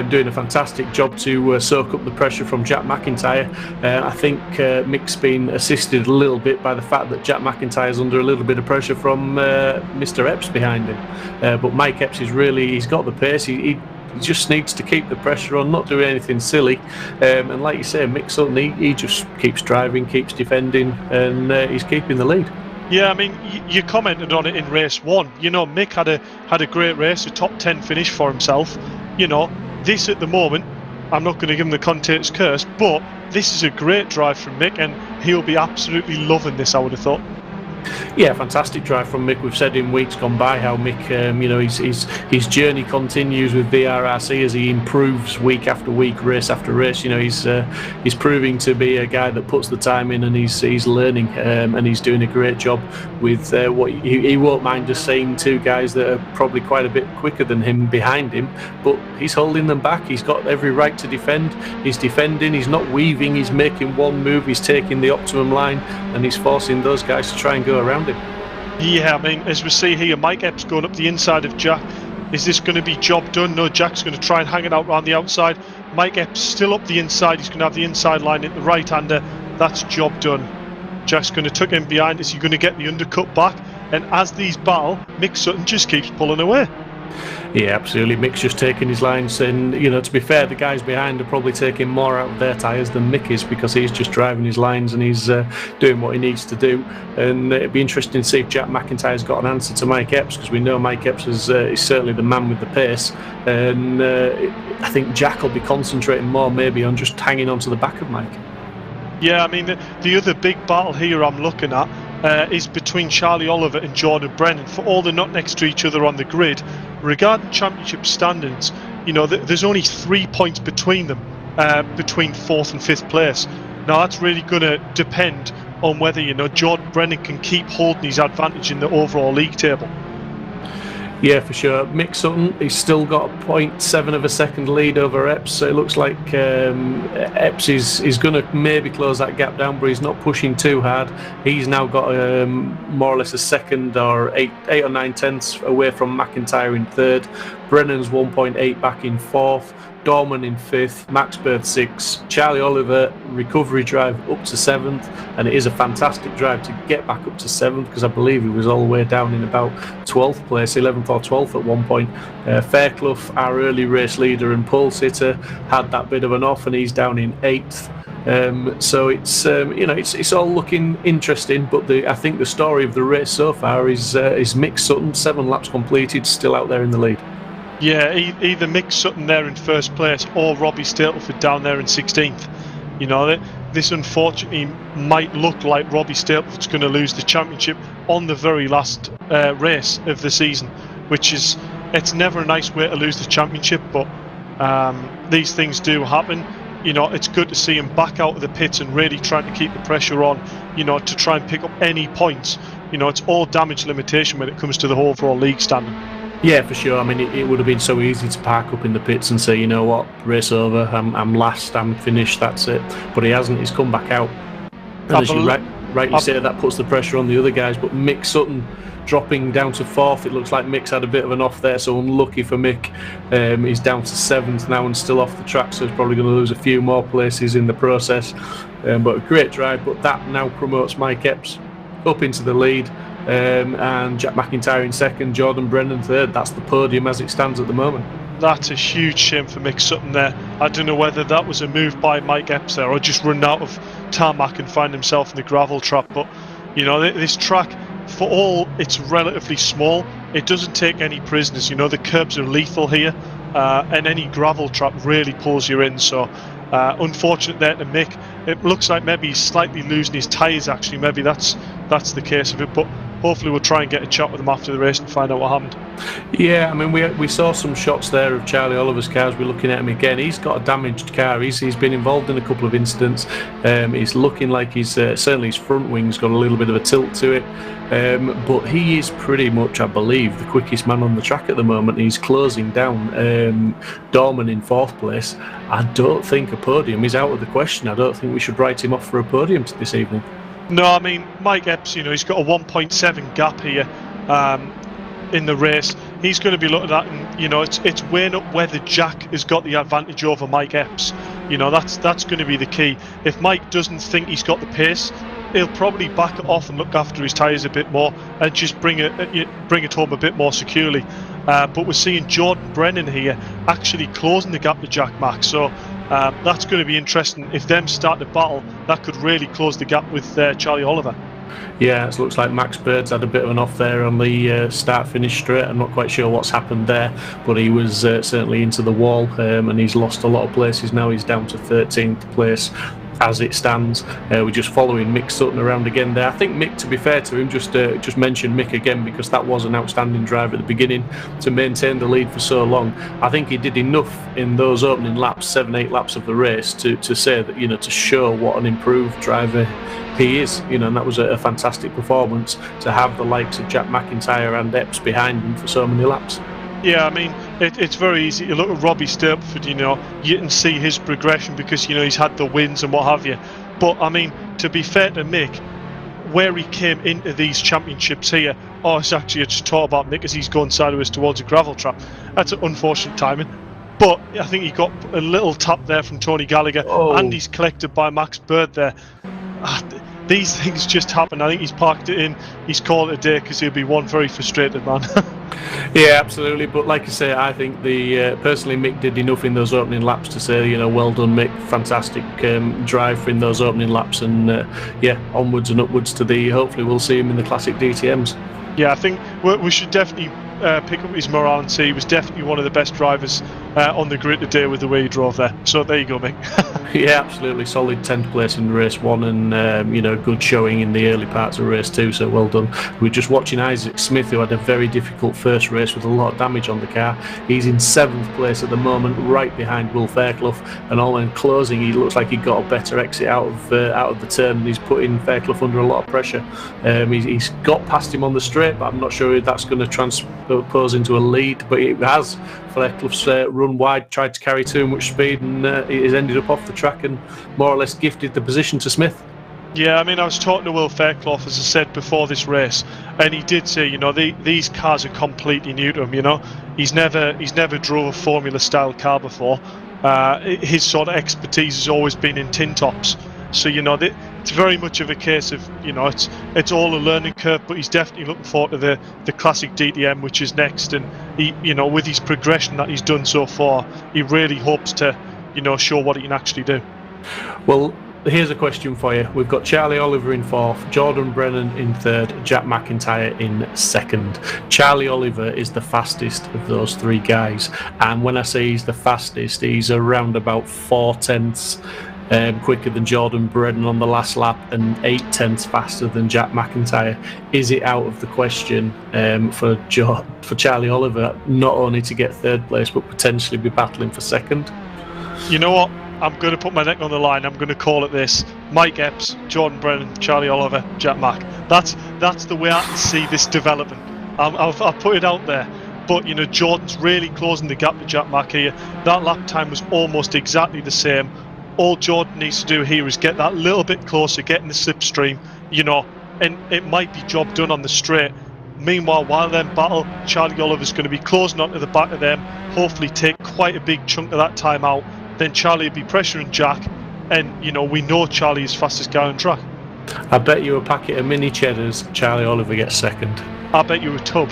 Speaker 3: doing a fantastic job to soak up the pressure from Jack McIntyre. I think Mick's been assisted a little bit by the fact that Jack McIntyre's under a little bit of pressure from Mr. Epps behind him. But Mike Epps he's got the pace. He just needs to keep the pressure on, not doing anything silly. And like you say, Mick Sutton, he just keeps driving, keeps defending, and he's keeping the lead.
Speaker 1: Yeah, I mean, you commented on it in race 1. You know, Mick had a great race, a top 10 finish for himself. You know, this at the moment, I'm not going to give him the commentator's curse, but this is a great drive from Mick, and he'll be absolutely loving this, I would have thought.
Speaker 3: Yeah, fantastic drive from Mick. We've said in weeks gone by how Mick, his journey continues with VRRC as he improves week after week, race after race. He's proving to be a guy that puts the time in, and he's learning, and he's doing a great job with what he won't mind just saying two guys that are probably quite a bit quicker than him behind him, but he's holding them back. He's got every right to defend. He's defending. He's not weaving. He's making one move. He's taking the optimum line, and he's forcing those guys to try and go around him.
Speaker 1: Yeah, I mean, as we see here, Mike Epps going up the inside of Jack. Is this going to be job done? No, Jack's going to try and hang it out around the outside. Mike Epps still up the inside. He's going to have the inside line at the right-hander. That's job done. Jack's going to tuck in behind. Is he going to get the undercut back? And as these battle, Mick Sutton just keeps pulling away.
Speaker 3: Yeah, absolutely. Mick's just taking his lines, and to be fair, the guys behind are probably taking more out of their tyres than Mick is, because he's just driving his lines and he's doing what he needs to do. And it'd be interesting to see if Jack McIntyre's got an answer to Mike Epps, because we know Mike Epps is certainly the man with the pace, and I think Jack will be concentrating more maybe on just hanging on to the back of Mike.
Speaker 1: Yeah, I mean, the other big battle here I'm looking at is between Charlie Oliver and Jordan Brennan. For all they're not next to each other on the grid, regarding championship standings, there's only 3 points between them, between 4th and 5th place. Now that's really going to depend on whether Jordan Brennan can keep holding his advantage in the overall league table.
Speaker 3: Yeah, for sure. Mick Sutton, he's still got a 0.7 of a second lead over Epps, so it looks like Epps is going to maybe close that gap down, but he's not pushing too hard. He's now got more or less a second or 8 or 9 tenths away from McIntyre in 3rd. Brennan's 1.8 back in 4th. Dorman in 5th, Max Bird 6th, Charlie Oliver recovery drive up to 7th, and it is a fantastic drive to get back up to 7th, because I believe he was all the way down in about 12th place, 11th or 12th at one point. Fairclough, our early race leader and pole sitter, had that bit of an off, and he's down in 8th. So it's all looking interesting, but I think the story of the race so far is Mick Sutton, 7 laps completed, still out there in the lead.
Speaker 1: Yeah, either Mick Sutton there in 1st place or Robbie Stapleford down there in 16th. This unfortunately might look like Robbie Stapleford's going to lose the championship on the very last race of the season, it's never a nice way to lose the championship, but these things do happen. It's good to see him back out of the pits and really trying to keep the pressure on, to try and pick up any points. It's all damage limitation when it comes to the overall league standing.
Speaker 3: Yeah, for sure. I mean, it would have been so easy to park up in the pits and say, you know what, race over, I'm last, I'm finished, that's it. But he hasn't, he's come back out. And as you rightly say, that puts the pressure on the other guys. But Mick Sutton dropping down to 4th, it looks like Mick's had a bit of an off there, so unlucky for Mick. He's down to 7th now and still off the track, so he's probably going to lose a few more places in the process. But a great drive, but that now promotes Mike Epps up into the lead. And Jack McIntyre in 2nd, Jordan Brennan 3rd. That's the podium as it stands at the moment.
Speaker 1: That's a huge shame for Mick Sutton there. I don't know whether that was a move by Mike Epps there or just run out of tarmac and find himself in the gravel trap. But this track, for all it's relatively small, it doesn't take any prisoners. The curbs are lethal here, and any gravel trap really pulls you in. So unfortunate there to Mick. It looks like maybe he's slightly losing his tyres, actually. Maybe that's the case of it, but hopefully we'll try and get a chat with him after the race and find out what happened.
Speaker 3: Yeah, I mean, we saw some shots there of Charlie Oliver's cars. We're looking at him again. He's got a damaged car. He's been involved in a couple of incidents. He's looking like he's certainly his front wing's got a little bit of a tilt to it. But he is pretty much, I believe, the quickest man on the track at the moment. He's closing down Dorman in 4th place. I don't think a podium is out of the question. I don't think we should write him off for a podium this evening.
Speaker 1: No, I mean, Mike Epps, he's got a 1.7 gap here in the race. He's going to be looking at, and it's weighing up whether Jack has got the advantage over Mike Epps. That's going to be the key. If Mike doesn't think he's got the pace, he'll probably back it off and look after his tyres a bit more and just bring it home a bit more securely. But we're seeing Jordan Brennan here actually closing the gap to Jack Max. So that's going to be interesting. If them start to battle, that could really close the gap with Charlie Oliver.
Speaker 3: Yeah, it looks like Max Bird's had a bit of an off there on the start-finish straight. I'm not quite sure what's happened there, but he was certainly into the wall, and he's lost a lot of places now. He's down to 13th place. as it stands. We're just following Mick Sutton around again there. I think Mick, to be fair to him, just mention Mick again because that was an outstanding drive at the beginning to maintain the lead for so long. I think he did enough in those opening laps, 7-8 laps of the race, to say that, to show what an improved driver he is, and that was a fantastic performance to have the likes of Jack McIntyre and Epps behind him for so many laps.
Speaker 1: Yeah, I mean, it's very easy to look at Robbie Stapleford, you can see his progression because, he's had the wins and what have you. But, I mean, to be fair to Mick, where he came into these championships here, it's actually, I just talked about Mick as he's going sideways towards a gravel trap. That's an unfortunate timing. But I think he got a little tap there from Tony Gallagher, and he's collected by Max Bird there. These things just happen. I think he's parked it in. He's called it a day because he'll be one very frustrated man.
Speaker 3: Yeah, absolutely. But like I say, I think personally Mick did enough in those opening laps to say, well done, Mick. Fantastic drive in those opening laps, and onwards and upwards to hopefully we'll see him in the classic DTMs. Yeah,
Speaker 1: I think we should definitely pick up his morale and say he was definitely one of the best drivers on the grid today with the way he drove there. So there you go, Mick.
Speaker 3: Yeah, absolutely. Solid 10th place in race 1 and, good showing in the early parts of race 2, so well done. We're just watching Isaac Smith, who had a very difficult first race with a lot of damage on the car. He's in 7th place at the moment, right behind Will Fairclough, and all in closing, he looks like he got a better exit out of the turn, and he's putting Fairclough under a lot of pressure. He's got past him on the straight, but I'm not sure if that's going to transpose into a lead, but it has. Fairclough's run wide, tried to carry too much speed, and he's ended up off the track and more or less gifted the position to Smith.
Speaker 1: Yeah, I mean, I was talking to Will Fairclough, as I said, before this race, and he did say, these cars are completely new to him. He's never drove a Formula style car before. His sort of expertise has always been in tin tops. So it's very much of a case of it's all a learning curve, but he's definitely looking forward to the classic DTM, which is next, and he with his progression that he's done so far, he really hopes to show what he can actually do.
Speaker 3: Well, here's a question for you. We've got Charlie Oliver in 4th, Jordan Brennan in 3rd, Jack McIntyre in 2nd. Charlie Oliver is the fastest of those 3 guys, and when I say he's the fastest, he's around about 4/10 quicker than Jordan Brennan on the last lap and 8/10 faster than Jack McIntyre. Is it out of the question for Charlie Oliver not only to get 3rd place but potentially be battling for 2nd?
Speaker 1: You know what? I'm going to put my neck on the line. I'm going to call it this. Mike Epps, Jordan Brennan, Charlie Oliver, Jack Mack. That's the way I can see this developing. I'll put it out there. But, Jordan's really closing the gap to Jack Mack here. That lap time was almost exactly the same. All Jordan needs to do here is get that little bit closer, get in the slipstream, and it might be job done on the straight. Meanwhile, while they battle, Charlie Oliver's going to be closing onto the back of them, hopefully take quite a big chunk of that time out. Then Charlie will be pressuring Jack, and we know Charlie is fastest guy on track.
Speaker 3: I bet you a packet of mini cheddars, Charlie Oliver gets 2nd.
Speaker 1: I bet you a tub.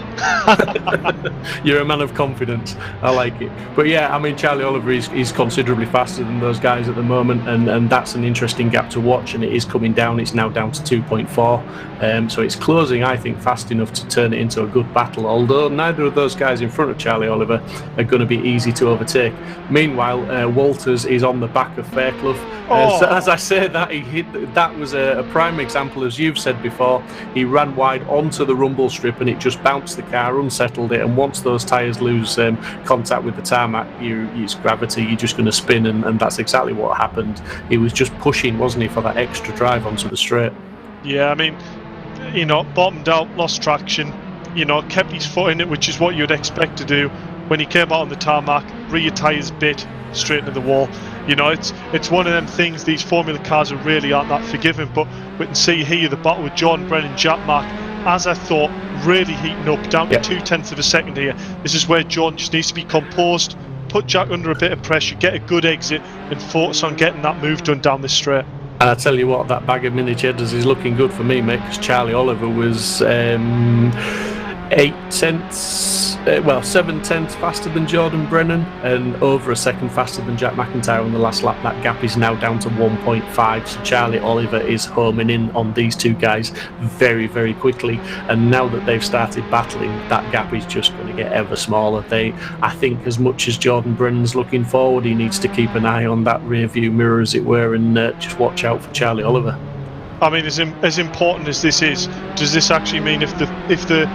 Speaker 3: You're a man of confidence. I like it. But yeah, I mean, Charlie Oliver is considerably faster than those guys at the moment, and that's an interesting gap to watch, and it is coming down. It's now down to 2.4. So it's closing, I think, fast enough to turn it into a good battle, although neither of those guys in front of Charlie Oliver are going to be easy to overtake. Meanwhile, Walters is on the back of Fairclough. So as I say that was a prime example, as you've said before. He ran wide onto the rumble strip and it just bounced the car, unsettled it, and once those tyres lose contact with the tarmac, it's gravity, you're just going to spin, and that's exactly what happened. He was just pushing, wasn't he, for that extra drive onto the straight.
Speaker 1: Yeah, I mean, bottomed out, lost traction, kept his foot in it, which is what you'd expect to do. When he came out on the tarmac, rear tyres bit straight into the wall. It's one of them things. These Formula cars really aren't that forgiving, but we can see here the battle with Jordan Brennan, Jack Mack, as I thought, really heating up, down to 0.2 of a second here. This is where Jordan just needs to be composed, put Jack under a bit of pressure, get a good exit, and focus on getting that move done down this straight.
Speaker 3: And I tell you what, that bag of mini cheddars is looking good for me, mate, because Charlie Oliver was 7/10 faster than Jordan Brennan and over a second faster than Jack McIntyre on the last lap. That gap is now down to 1.5. So Charlie Oliver is homing in on these two guys very, very quickly. And now that they've started battling, that gap is just going to get ever smaller. I think as much as Jordan Brennan's looking forward, he needs to keep an eye on that rear view mirror, as it were, and just watch out for Charlie Oliver.
Speaker 1: I mean, as important as this is, does this actually mean if the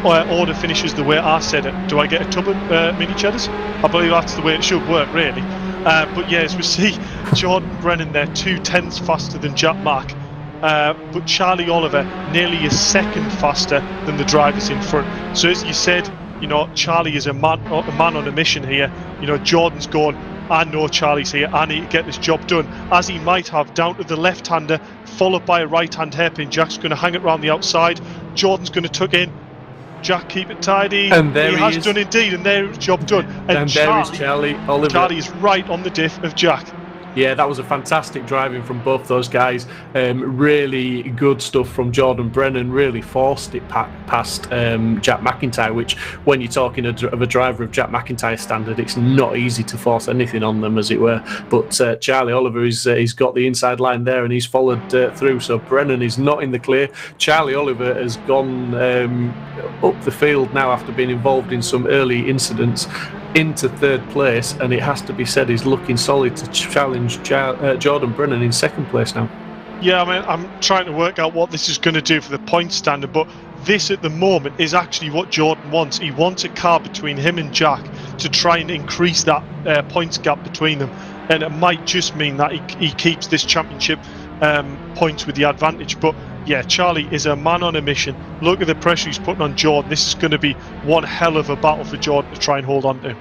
Speaker 1: order finishes the way I said it, do I get a tub of mini cheddars? I believe that's the way it should work, really. But yeah, as we see, Jordan Brennan there 2/10 faster than Jack Mack, but Charlie Oliver nearly a second faster than the drivers in front. So as you said, you know, Charlie is a man on a mission here. You know, Jordan's going, I know Charlie's here, I need to get this job done, as he might have, down to the left-hander, followed by a right-hand hairpin. Jack's going to hang it round the outside, Jordan's going to tuck in, Jack keep it tidy,
Speaker 3: and there
Speaker 1: he has done indeed, and there, job done.
Speaker 3: And there is Charlie Oliver.
Speaker 1: Charlie is right on the diff of Jack.
Speaker 3: Yeah, that was a fantastic driving from both those guys. Really good stuff from Jordan Brennan. Really forced it past Jack McIntyre, which, when you're talking of a driver of Jack McIntyre's standard, it's not easy to force anything on them, as it were. But Charlie Oliver, he's got the inside line there, and he's followed through. So Brennan is not in the clear. Charlie Oliver has gone up the field now after being involved in some early incidents, into third place, and it has to be said he's looking solid to challenge Jordan Brennan in second place now.
Speaker 1: Yeah, I mean, I'm trying to work out what this is going to do for the point standard, but this at the moment is actually what Jordan wants. He wants a car between him and Jack to try and increase that points gap between them, and it might just mean that he keeps this championship points with the advantage. But yeah, Charlie is a man on a mission. Look at the pressure he's putting on Jordan. This is going to be one hell of a battle for Jordan to try and hold on to.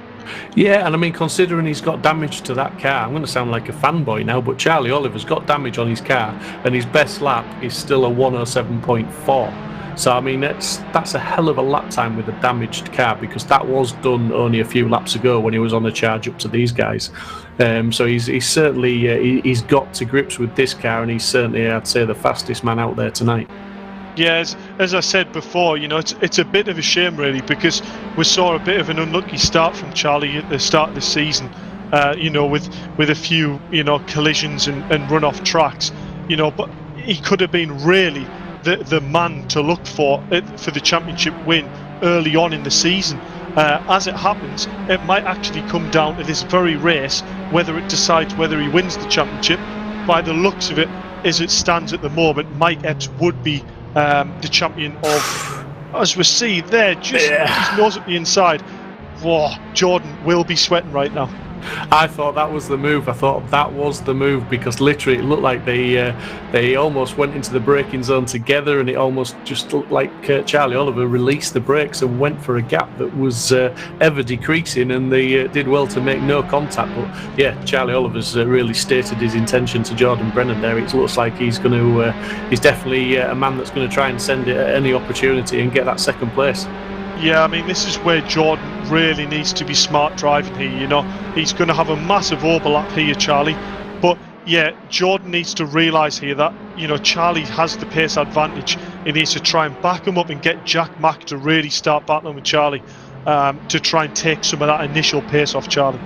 Speaker 3: Yeah, and I mean, considering he's got damage to that car, I'm going to sound like a fanboy now, but Charlie Oliver's got damage on his car, and his best lap is still a 107.4. So I mean, that's a hell of a lap time with a damaged car, because that was done only a few laps ago when he was on a charge up to these guys. So he's certainly he's got to grips with this car, and he's certainly, I'd say, the fastest man out there tonight.
Speaker 1: Yeah, as I said before, you know, it's a bit of a shame, really, because we saw a bit of an unlucky start from Charlie at the start of the season. You know, with a few, you know, collisions and run-off tracks. You know, but he could have been really the man to look for the championship win early on in the season. As it happens, it might actually come down to this very race whether it decides whether he wins the championship. By the looks of it, as it stands at the moment, Mike Epps would be the champion of, as we see there, just his nose at the inside. Whoa, Jordan will be sweating right now.
Speaker 3: I thought that was the move. Because literally it looked like they almost went into the braking zone together, and it almost just looked like Charlie Oliver released the brakes and went for a gap that was ever decreasing, and they did well to make no contact. But yeah, Charlie Oliver's really stated his intention to Jordan Brennan there. It looks like he's going to he's definitely a man that's going to try and send it at any opportunity and get that second place.
Speaker 1: Yeah, I mean, this is where Jordan really needs to be smart driving here, you know. He's going to have a massive overlap here, Charlie. But, yeah, Jordan needs to realise here that, you know, Charlie has the pace advantage. He needs to try and back him up and get Jack Mack to really start battling with Charlie to try and take some of that initial pace off Charlie.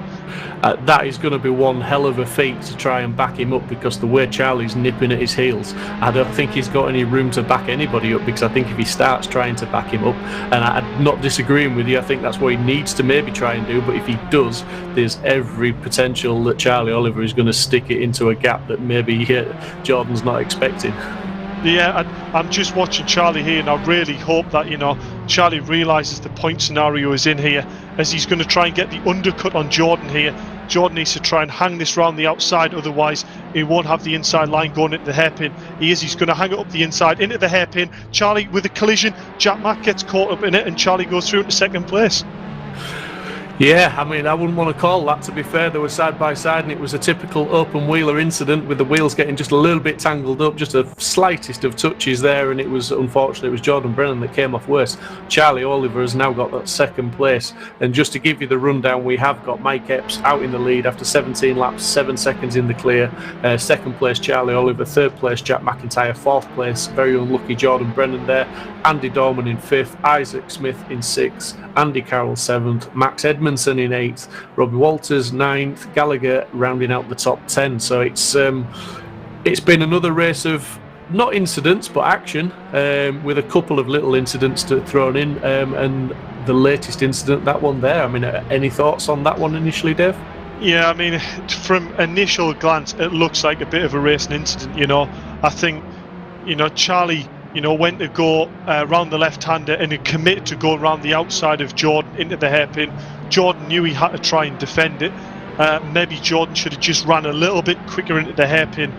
Speaker 3: That is going to be one hell of a feat to try and back him up, because the way Charlie's nipping at his heels, I don't think he's got any room to back anybody up, because I think if he starts trying to back him up, and I'm not disagreeing with you, I think that's what he needs to maybe try and do, but if he does, there's every potential that Charlie Oliver is going to stick it into a gap that maybe Jordan's not expecting.
Speaker 1: Yeah, I'm just watching Charlie here, and I really hope that, you know, Charlie realises the point scenario is in here, as he's going to try and get the undercut on Jordan here. Jordan needs to try and hang this round the outside, otherwise he won't have the inside line going into the hairpin. He's going to hang it up the inside into the hairpin. Charlie with a collision, Jack Mack gets caught up in it, and Charlie goes through into second place.
Speaker 3: Yeah, I mean, I wouldn't want to call that. To be fair, they were side by side, and it was a typical open wheeler incident with the wheels getting just a little bit tangled up, just a slightest of touches there, and it was unfortunately it was Jordan Brennan that came off worst. Charlie Oliver has now got that second place, and just to give you the rundown, we have got Mike Epps out in the lead after 17 laps, 7 seconds in the clear. Second place Charlie Oliver, third place Jack McIntyre, fourth place very unlucky Jordan Brennan there. Andy Dorman in fifth, Isaac Smith in sixth, Andy Carroll seventh, Max Edmondson in eighth, Robbie Walters ninth, Gallagher rounding out the top 10. So it's been another race of not incidents but action, with a couple of little incidents thrown in, and the latest incident, that one there. I mean, any thoughts on that one initially, Dave?
Speaker 1: Yeah, I mean, from initial glance, it looks like a bit of a racing incident. I think, Charlie, went to go round the left-hander and he committed to go around the outside of Jordan into the hairpin. Jordan knew he had to try and defend it. Maybe Jordan should have just ran a little bit quicker into the hairpin,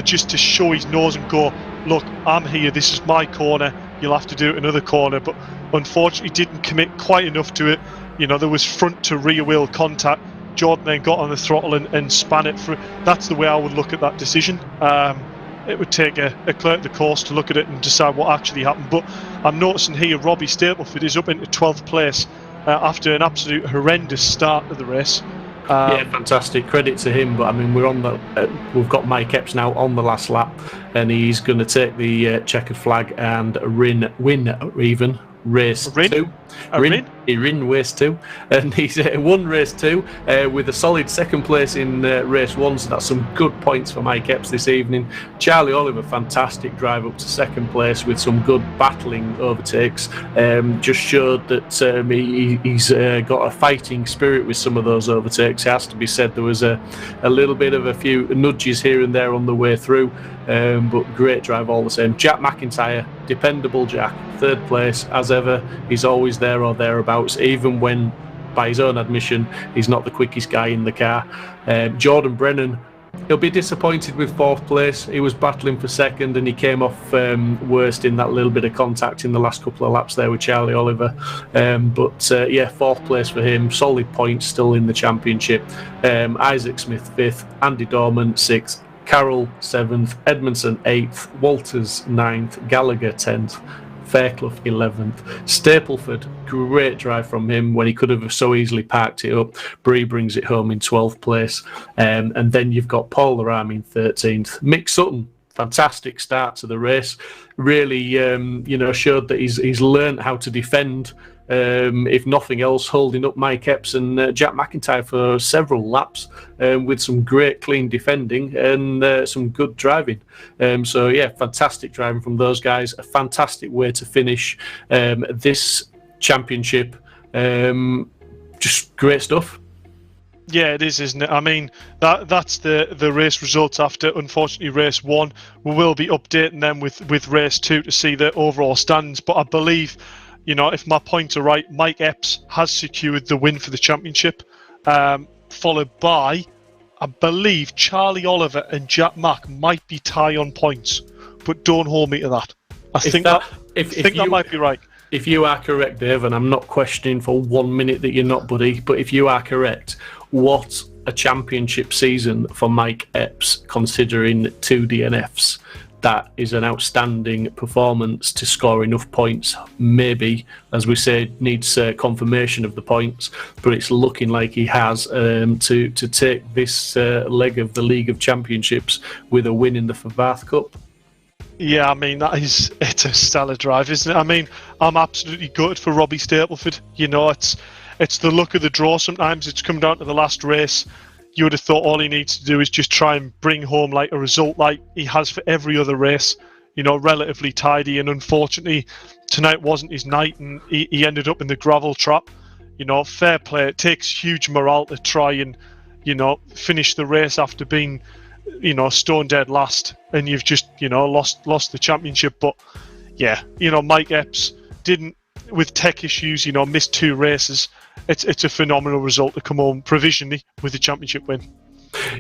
Speaker 1: just to show his nose and go, look, I'm here, this is my corner, you'll have to do it another corner. But unfortunately didn't commit quite enough to it. There was front to rear wheel contact. Jordan then got on the throttle and span it through. That's the way I would look at that decision. It would take a clerk of the course to look at it and decide what actually happened. But I'm noticing here Robbie Stapleford is up into 12th place after an absolute horrendous start to the race.
Speaker 3: Yeah, fantastic. Credit to him. But I mean, we've got Mike Epps now on the last lap, and he's going to take the checkered flag and win race 2. He ran race 2, and he's won race 2 with a solid second place in race 1, so that's some good points for Mike Epps this evening. Charlie Oliver, fantastic drive up to second place with some good battling overtakes. Just showed that he's got a fighting spirit with some of those overtakes. It has to be said, there was a little bit of a few nudges here and there on the way through, but great drive all the same. Jack McIntyre, dependable Jack, third place as ever. He's always there or thereabouts, even when, by his own admission, he's not the quickest guy in the car. Jordan Brennan, he'll be disappointed with fourth place. He was battling for second, and he came off worst in that little bit of contact in the last couple of laps there with Charlie Oliver. But fourth place for him, solid points still in the championship. Isaac Smith fifth, Andy Dorman sixth, Carroll 7th, Edmondson 8th, Walters 9th, Gallagher 10th, Fairclough 11th, Stapleford, great drive from him when he could have so easily parked it up. Bree brings it home in 12th place, and then you've got Paul Laram in 13th. Mick Sutton, fantastic start to the race, really showed that he's learned how to defend, if nothing else, holding up Mike Epps and Jack McIntyre for several laps, with some great clean defending and some good driving. Fantastic driving from those guys. A fantastic way to finish this championship. Just great stuff.
Speaker 1: Yeah, it is, isn't it? I mean, that's the race results after, unfortunately, race 1. We will be updating them with race 2 to see the overall standings. But I believe, if my points are right, Mike Epps has secured the win for the championship, followed by, I believe, Charlie Oliver and Jack Mack might be tie on points, but don't hold me to that. I think that might be right.
Speaker 3: If you are correct, Dave, and I'm not questioning for 1 minute that you're not, buddy, but if you are correct, what a championship season for Mike Epps, considering 2 DNFs. That is an outstanding performance to score enough points. Maybe, as we said, needs confirmation of the points, but it's looking like he has to take this leg of the League of Championships with a win in the Fabarth Cup.
Speaker 1: Yeah, I mean, it's a stellar drive, isn't it? I mean, I'm absolutely gutted for Robbie Stapleford. It's the luck of the draw. Sometimes it's come down to the last race. You would have thought all he needs to do is just try and bring home like a result like he has for every other race, relatively tidy. And unfortunately, tonight wasn't his night, and he ended up in the gravel trap. Fair play. It takes huge morale to try and, finish the race after being, stone dead last, and you've just, lost the championship. But yeah, Mike Epps didn't, with tech issues, missed 2 races. It's a phenomenal result to come home provisionally with the championship win.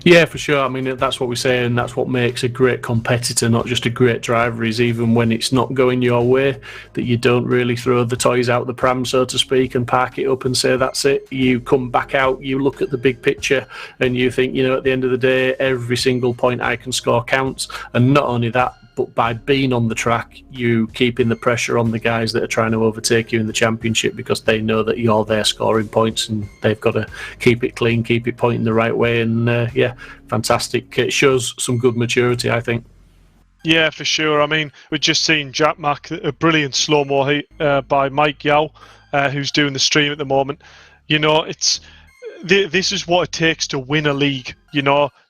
Speaker 3: Yeah, for sure. I mean, that's what we say, and that's what makes a great competitor, not just a great driver, is even when it's not going your way, that you don't really throw the toys out the pram, so to speak, and park it up and say, that's it. You come back out, you look at the big picture, and you think, at the end of the day, every single point I can score counts. And not only that, but by being on the track, you keeping the pressure on the guys that are trying to overtake you in the championship, because they know that you're there scoring points, and they've got to keep it clean, keep it pointing the right way. And fantastic. It shows some good maturity, I think.
Speaker 1: Yeah, for sure. I mean, we've just seen Jack Mack, a brilliant slow-mo by Mike Yao, who's doing the stream at the moment. This is what it takes to win a league.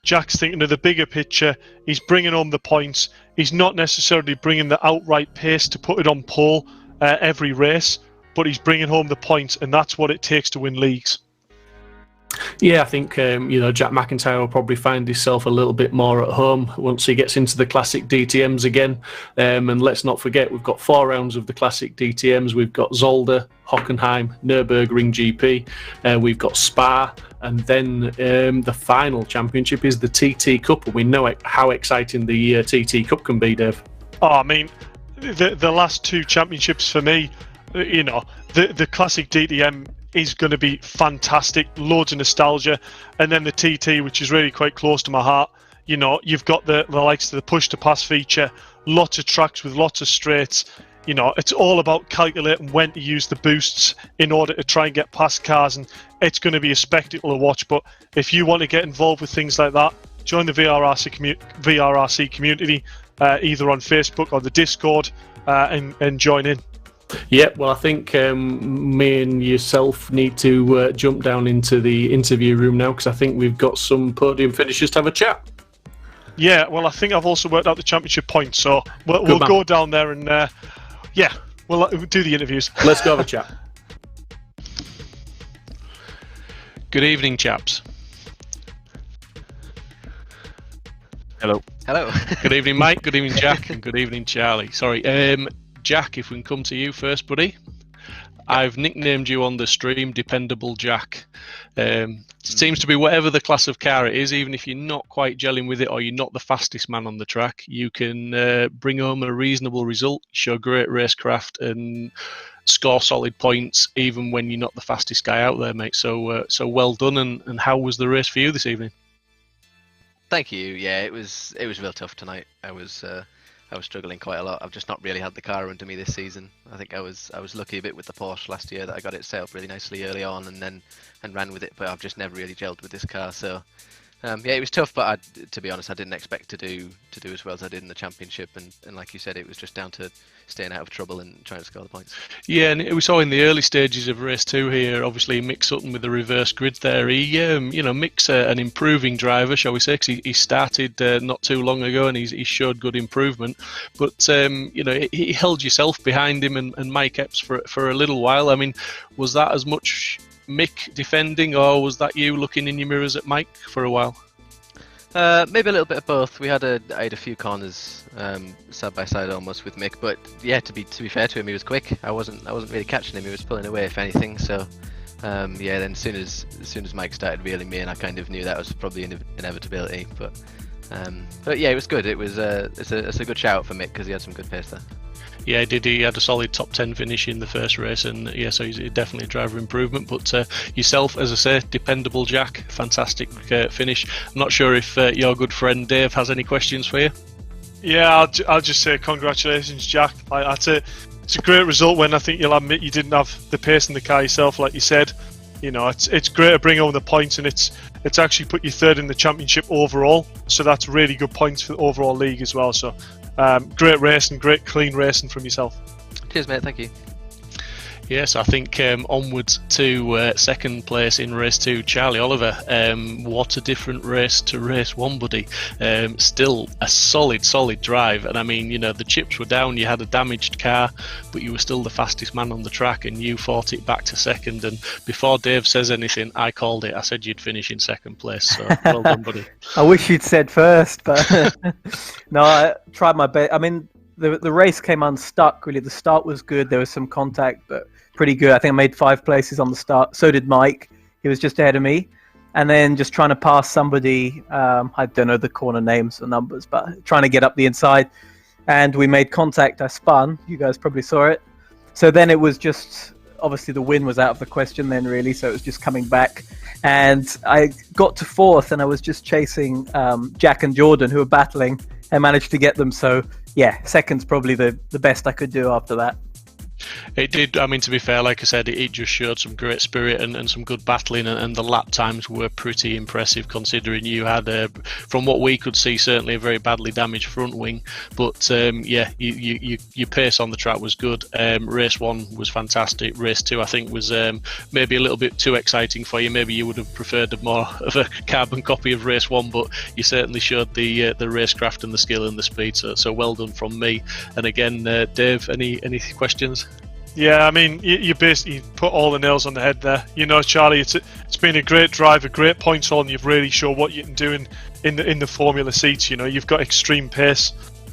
Speaker 1: Jack's thinking of the bigger picture. He's bringing home the points. He's not necessarily bringing the outright pace to put it on pole every race, but he's bringing home the points, and that's what it takes to win leagues.
Speaker 3: Yeah, I think Jack McIntyre will probably find himself a little bit more at home once he gets into the classic DTMs again. And let's not forget, we've got 4 rounds of the classic DTMs. We've got Zolder, Hockenheim, Nürburgring GP. We've got Spa, and then the final championship is the TT Cup. And we know how exciting the TT Cup can be, Dave.
Speaker 1: Oh, I mean, the last 2 championships for me, the classic DTM is going to be fantastic, loads of nostalgia, and then the TT, which is really quite close to my heart. You've got the likes of the push to pass feature, lots of tracks with lots of straights. It's all about calculating when to use the boosts in order to try and get past cars, and it's going to be a spectacle to watch. But if you want to get involved with things like that, join the VRRC community, either on Facebook or the Discord, and join in.
Speaker 3: Yeah, well, I think me and yourself need to jump down into the interview room now, because I think we've got some podium finishers to have a chat.
Speaker 1: Yeah, well, I think I've also worked out the championship points, so we'll go down there and, we'll do the interviews.
Speaker 3: Let's go have a chat.
Speaker 7: Good evening, chaps.
Speaker 6: Hello.
Speaker 7: Good evening, Mike. Good evening, Jack. And good evening, Charlie. Sorry. Jack, if we can come to you first, buddy. I've nicknamed you on the stream Dependable Jack. Seems to be whatever the class of car it is, even if you're not quite gelling with it or you're not the fastest man on the track, you can bring home a reasonable result, show great racecraft, and score solid points even when you're not the fastest guy out there, mate. So well done. And how was the race for you this evening?
Speaker 8: Thank you. Yeah, it was real tough tonight. I was struggling quite a lot. I've just not really had the car under me this season. I think I was lucky a bit with the Porsche last year that I got it set up really nicely early on and ran with it, but I've just never really gelled with this car. So it was tough, but to be honest, I didn't expect to do as well as I did in the championship. And like you said, it was just down to staying out of trouble and trying to score the points.
Speaker 7: Yeah, and we saw in the early stages of race 2 here, obviously Mick Sutton with the reverse grid there. He, Mick's an improving driver, shall we say, because he started not too long ago and he showed good improvement. But he held yourself behind him and Mike Epps for a little while. I mean, was that as much Mick defending, or was that you looking in your mirrors at Mike for a while?
Speaker 8: Maybe a little bit of both. I had a few corners side by side almost with Mick, but yeah, to be fair to him, he was quick. I wasn't really catching him. He was pulling away if anything. So then as soon as Mike started reeling me in, I kind of knew that was probably an inevitability. But yeah, it was good. It's a good shout for Mick because he had some good pace there.
Speaker 7: Yeah, he had a solid top 10 finish in the first race, and yeah, so he's definitely a driver improvement. But yourself, as I say, Dependable Jack, fantastic finish. I'm not sure if your good friend Dave has any questions for you.
Speaker 1: Yeah, I'll just say congratulations, Jack. It's a great result when I think you'll admit you didn't have the pace in the car yourself, like you said. It's great to bring home the points, and it's actually put you 3rd in the championship overall. So that's really good points for the overall league as well. So great racing, great clean racing from yourself.
Speaker 8: Cheers, mate. Thank you.
Speaker 7: Yes, I think onwards to second place in race 2, Charlie Oliver. What a different race to race 1, buddy. Still a solid drive, and I mean, the chips were down, you had a damaged car, but you were still the fastest man on the track, and you fought it back to second. And before Dave says anything, I called it. I said you'd finish in second place, so well done, buddy.
Speaker 4: I wish you'd said first, but no, I tried my best. I mean, the race came unstuck, really. The start was good, there was some contact, but pretty good. I think I made 5 places on the start. So did Mike. He was just ahead of me. and then just trying to pass somebody. I don't know the corner names or numbers, but trying to get up the inside. And we made contact. I spun. You guys probably saw it. So then it was just, obviously the win was out of the question then, really. So it was just coming back. And I got to fourth, and I was just chasing Jack and Jordan, who were battling, and managed to get them. So yeah, second's probably the best I could do after that.
Speaker 7: It did. I mean, to be fair, like I said, it just showed some great spirit and some good battling, and the lap times were pretty impressive, considering you had, from what we could see, certainly a very badly damaged front wing. But yeah, your pace on the track was good. Race 1 was fantastic. Race 2, I think, was maybe a little bit too exciting for you. Maybe you would have preferred more of a carbon copy of Race 1, but you certainly showed the racecraft and the skill and the speed. So well done from me. And again, Dave, any questions?
Speaker 1: Yeah, I mean, you basically put all the nails on the head there. You know, Charlie, it's been a great drive, a great points haul, and you've really shown what you can do in the Formula seats. You know, you've got extreme pace.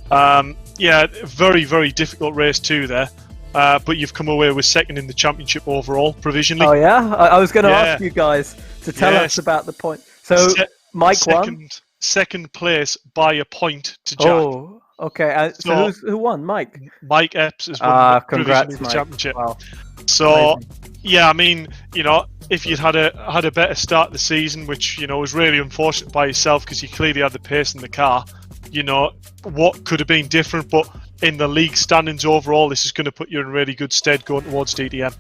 Speaker 1: Yeah, very, very difficult race 2 there. But you've come away with second in the championship overall, provisionally.
Speaker 4: Oh yeah, I was going to ask you guys to tell us about the point. So Mike won.
Speaker 1: Second place by a point to Jack.
Speaker 4: Oh, okay. So who won? Mike.
Speaker 1: Mike Epps has won
Speaker 4: congrats,
Speaker 1: the
Speaker 4: Mike.
Speaker 1: championship.
Speaker 4: Wow.
Speaker 1: So
Speaker 4: Amazing.
Speaker 1: yeah, I mean, you know, if you'd had a better start to the season, which, you know, was really unfortunate by yourself because you clearly had the pace in the car, you know, what could have been different? But in the league standings overall, this is going to put you in really good stead going towards DTM.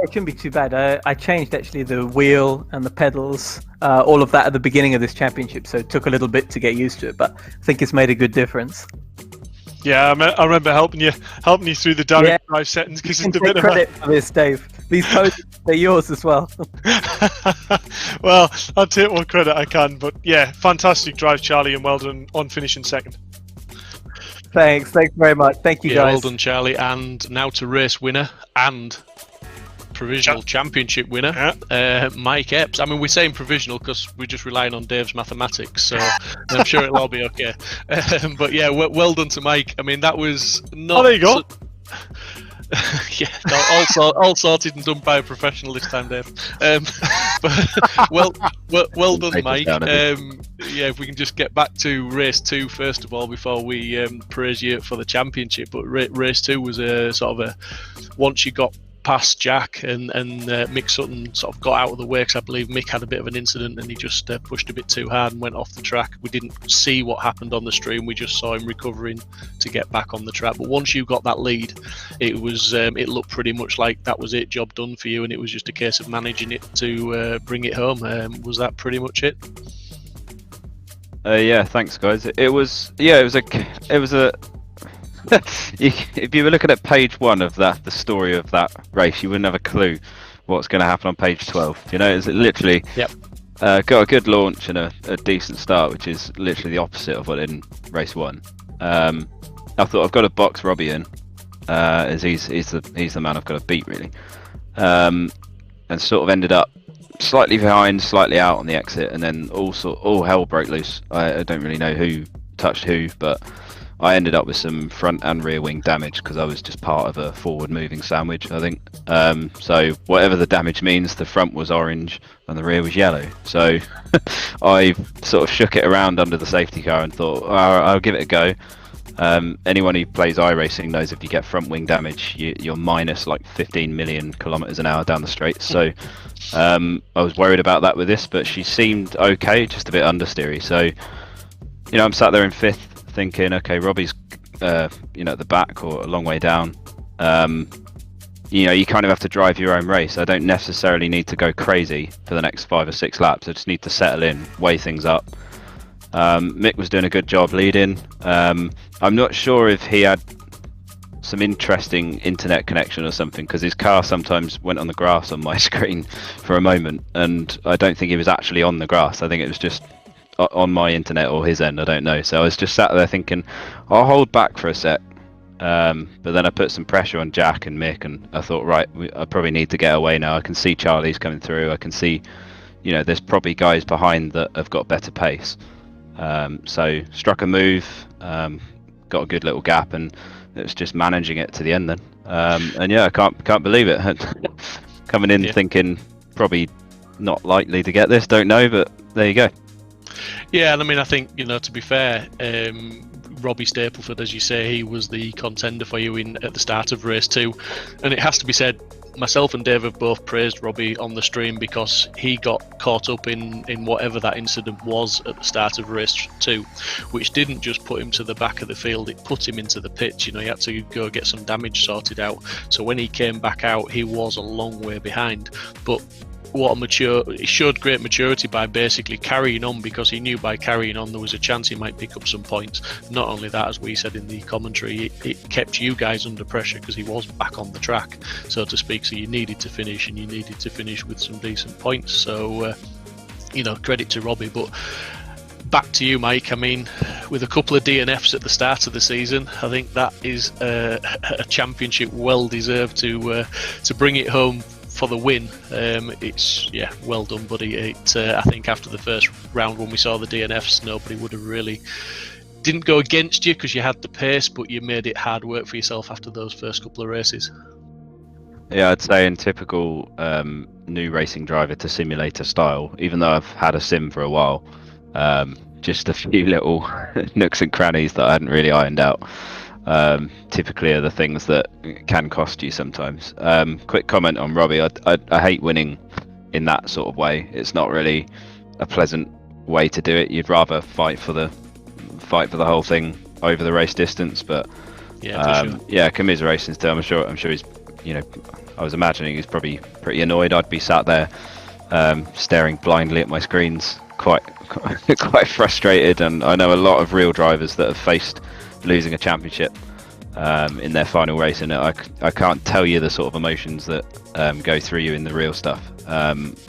Speaker 4: It shouldn't be too bad. I changed actually the wheel and the pedals, all of that at the beginning of this championship, so it took a little bit to get used to it, but I think it's made a good difference.
Speaker 1: Yeah, I remember helping you through the direct drive settings because it's a bit of
Speaker 4: credit for this, Dave. These codes, they're yours as well.
Speaker 1: Well, I'll take what credit I can, but yeah, fantastic drive, Charlie, and well done on finishing second.
Speaker 4: Thanks very much. Thank you, guys.
Speaker 7: Well done, Charlie. And now to race winner and provisional championship winner, Mike Epps. I mean, we're saying provisional because we're just relying on Dave's mathematics, so I'm sure it'll all be okay. But yeah, well done to Mike. I mean, that was not.
Speaker 1: Oh, there you go.
Speaker 7: Yeah, all sorted and done by a professional this time, Dave. But well done, Mike. Yeah, if we can just get back to race 2 first of all before we praise you for the championship. But race 2 was a sort of once you got past Jack and Mick Sutton sort of got out of the way, because I believe Mick had a bit of an incident and he just pushed a bit too hard and went off the track. We didn't see what happened on the stream, we just saw him recovering to get back on the track. But once you got that lead, it was it looked pretty much like that was it, job done for you, and it was just a case of managing it to bring it home. Was that pretty much it?
Speaker 6: Yeah, thanks guys. It was a if you were looking at page 1 of the story of that race, you wouldn't have a clue what's going to happen on page 12. You know, it's literally got a good launch and a decent start, which is literally the opposite of what in race 1. I thought I've got to box Robbie in, as he's the man I've got to beat really, and sort of ended up slightly behind, slightly out on the exit, and then all hell broke loose. I don't really know who touched who, but I ended up with some front and rear wing damage because I was just part of a forward moving sandwich, I think. So whatever the damage means, the front was orange and the rear was yellow. So I sort of shook it around under the safety car and thought, I'll give it a go. Anyone who plays iRacing knows if you get front wing damage, you're minus like 15 million kilometers an hour down the straight. So I was worried about that with this, but she seemed okay, just a bit understeery. So, you know, I'm sat there in 5th thinking, okay, Robbie's at the back or a long way down. You know, you kind of have to drive your own race. I don't necessarily need to go crazy for the next 5 or 6 laps. I just need to settle in, weigh things up. Mick was doing a good job leading. I'm not sure if he had some interesting internet connection or something, because his car sometimes went on the grass on my screen for a moment, and I don't think he was actually on the grass. I think it was just on my internet or his end, I don't know. So I was just sat there thinking, I'll hold back for a sec. But then I put some pressure on Jack and Mick, and I thought, right, I probably need to get away now. I can see Charlie's coming through. I can see, you know, there's probably guys behind that have got better pace. So struck a move, got a good little gap, and it was just managing it to the end then. And yeah, I can't believe it. Coming in thinking probably not likely to get this. Don't know, but there you go.
Speaker 7: Yeah, and I mean, I think, to be fair, Robbie Stapleford, as you say, he was the contender for you at the start of race 2, and it has to be said, myself and Dave have both praised Robbie on the stream because he got caught up in whatever that incident was at the start of race 2, which didn't just put him to the back of the field, it put him into the pits. He had to go get some damage sorted out. So when he came back out, he was a long way behind. But he showed great maturity by basically carrying on, because he knew by carrying on there was a chance he might pick up some points. Not only that, as we said in the commentary, it kept you guys under pressure because he was back on the track, so to speak. So you needed to finish, and you needed to finish with some decent points. So credit to Robbie. But back to you, Mike. I mean, with a couple of DNFs at the start of the season, I think that is a championship well deserved to bring it home for the win. It's well done, buddy. I think after the first round when we saw the DNFs, nobody would have really didn't go against you because you had the pace, but you made it hard work for yourself after those first couple of races.
Speaker 6: Yeah, I'd say in typical new racing driver to simulator style, even though I've had a sim for a while, just a few little nooks and crannies that I hadn't really ironed out. Typically are the things that can cost you sometimes. Quick comment on Robbie. I hate winning in that sort of way. It's not really a pleasant way to do it. You'd rather fight for the whole thing over the race distance. But commiserations to him. I'm sure he's. I was imagining he's probably pretty annoyed. I'd be sat there staring blindly at my screens, quite frustrated. And I know a lot of real drivers that have faced losing a championship in their final race, and I can't tell you the sort of emotions that go through you in the real stuff,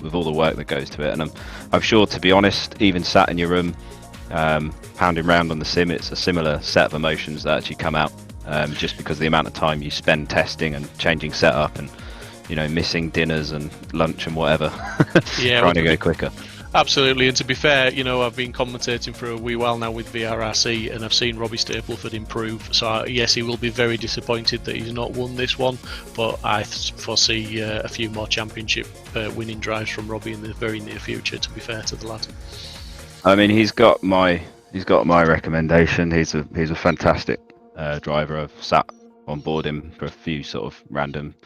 Speaker 6: with all the work that goes to it. And I'm sure, to be honest, even sat in your room pounding around on the sim, it's a similar set of emotions that actually come out, just because of the amount of time you spend testing and changing setup and missing dinners and lunch and whatever, trying to go quicker.
Speaker 7: Absolutely, and to be fair, I've been commentating for a wee while now with VRRC, and I've seen Robbie Stapleford improve. So yes, he will be very disappointed that he's not won this one, but I foresee a few more championship winning drives from Robbie in the very near future. To be fair to the lad,
Speaker 6: I mean, he's got my recommendation. He's a fantastic driver. I've sat on board him for a few sort of random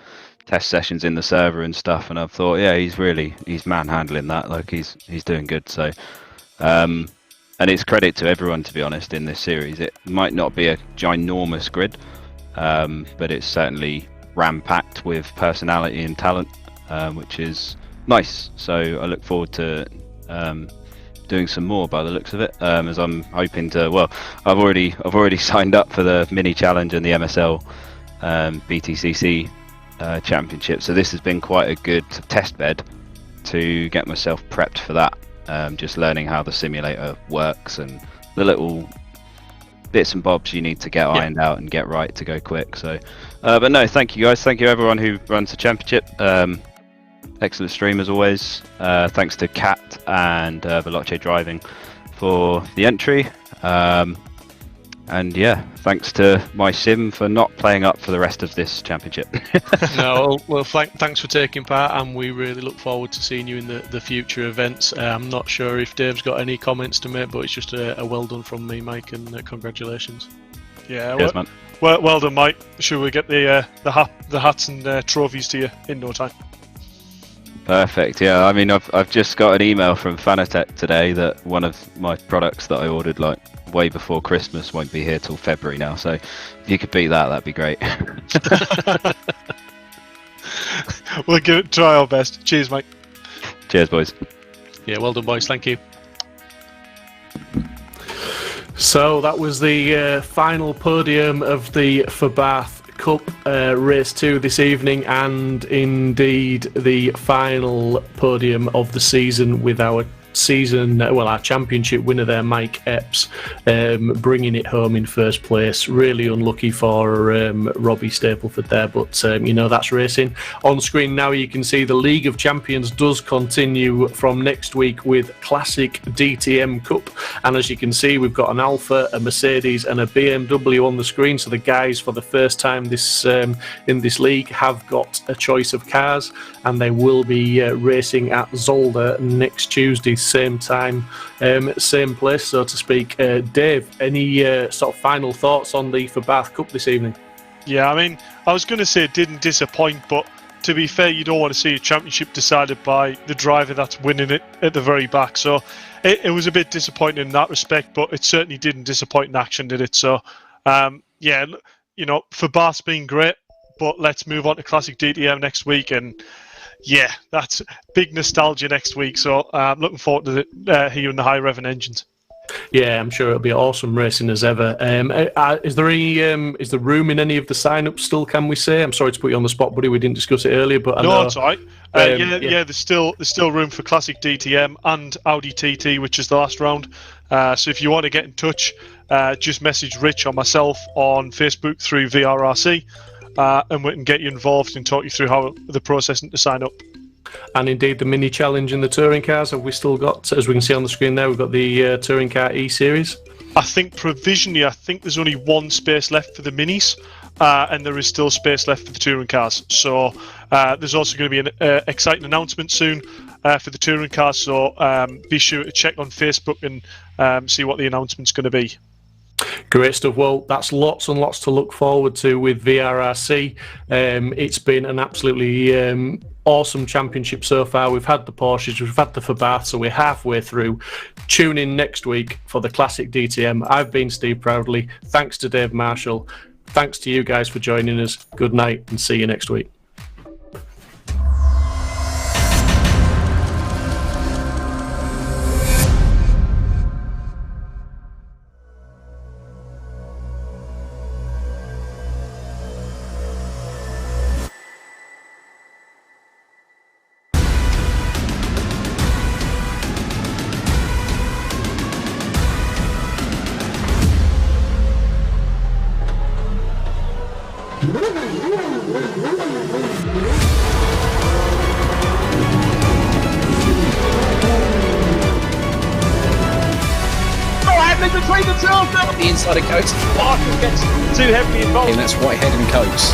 Speaker 6: test sessions in the server and stuff, and I've thought, yeah, he's manhandling that, like he's doing good. So and it's credit to everyone, to be honest, in this series. It might not be a ginormous grid, but it's certainly ram-packed with personality and talent, which is nice. So I look forward to doing some more by the looks of it, as I'm hoping to. Well, I've already signed up for the mini challenge and the MSL BTCC championship, so this has been quite a good test bed to get myself prepped for that, just learning how the simulator works and the little bits and bobs you need to get ironed out and get right to go quick. So but no, thank you guys, thank you everyone who runs the championship. Excellent stream as always. Thanks to Kat and Veloce Driving for the entry. And yeah, thanks to my sim for not playing up for the rest of this championship.
Speaker 7: No, well, thanks for taking part, and we really look forward to seeing you in the future events. I'm not sure if Dave's got any comments to make, but it's just a well done from me, Mike, and congratulations.
Speaker 1: Yeah,
Speaker 6: Cheers, man.
Speaker 1: Well done, Mike. Should we get the hats and trophies to you in no time?
Speaker 6: Perfect. Yeah, I mean, I've just got an email from Fanatec today that one of my products that I ordered like way before Christmas won't be here till February now. So if you could beat that, that'd be great.
Speaker 1: We'll try our best. Cheers, Mike.
Speaker 6: Cheers, boys.
Speaker 7: Yeah, well done, boys. Thank you.
Speaker 3: So that was the final podium of the Fabarth Cup race 2 this evening, and indeed the final podium of the season with our our championship winner there, Mike Epps, bringing it home in first place. Really unlucky for Robbie Stapleford there, but that's racing. On screen now you can see the League of Champions does continue from next week with Classic DTM Cup, and as you can see we've got an Alfa, a Mercedes and a BMW on the screen, so the guys for the first time in this league have got a choice of cars, and they will be racing at Zolder next Tuesday, same time, same place, so to speak. Dave, any sort of final thoughts on the Fabarth Cup this evening?
Speaker 1: Yeah, I mean, I was going to say it didn't disappoint, but to be fair, you don't want to see a championship decided by the driver that's winning it at the very back. So it was a bit disappointing in that respect, but it certainly didn't disappoint in action, did it? So, Fabarth's been great, but let's move on to Classic DTM next week. And yeah, that's big nostalgia next week. So I'm looking forward to hearing the high revving engines.
Speaker 3: Yeah, I'm sure it'll be awesome racing as ever. Is there room in any of the sign-ups still, can we say? I'm sorry to put you on the spot, buddy. We didn't discuss it earlier, but
Speaker 1: no, it's all right. There's still room for Classic DTM and Audi TT, which is the last round. So if you want to get in touch, just message Rich or myself on Facebook through VRRC, and we can get you involved and talk you through how the processing to sign up.
Speaker 3: And indeed, the mini challenge in the touring cars, have we still got, as we can see on the screen there, we've got the touring car E-Series?
Speaker 1: I think provisionally, there's only one space left for the minis, and there is still space left for the touring cars. So there's also going to be an exciting announcement soon for the touring cars, so be sure to check on Facebook and see what the announcement's going to be.
Speaker 3: Great stuff. Well, that's lots and lots to look forward to with VRRC. It's been an absolutely awesome championship so far. We've had the Porsches, we've had the Fabarth, so we're halfway through. Tune in next week for the Classic DTM. I've been Steve Proudly. Thanks to Dave Marshall. Thanks to you guys for joining us. Good night and see you next week.
Speaker 2: The inside of Coates.
Speaker 9: Barker gets too heavily involved.
Speaker 2: And that's Whitehead and Coates.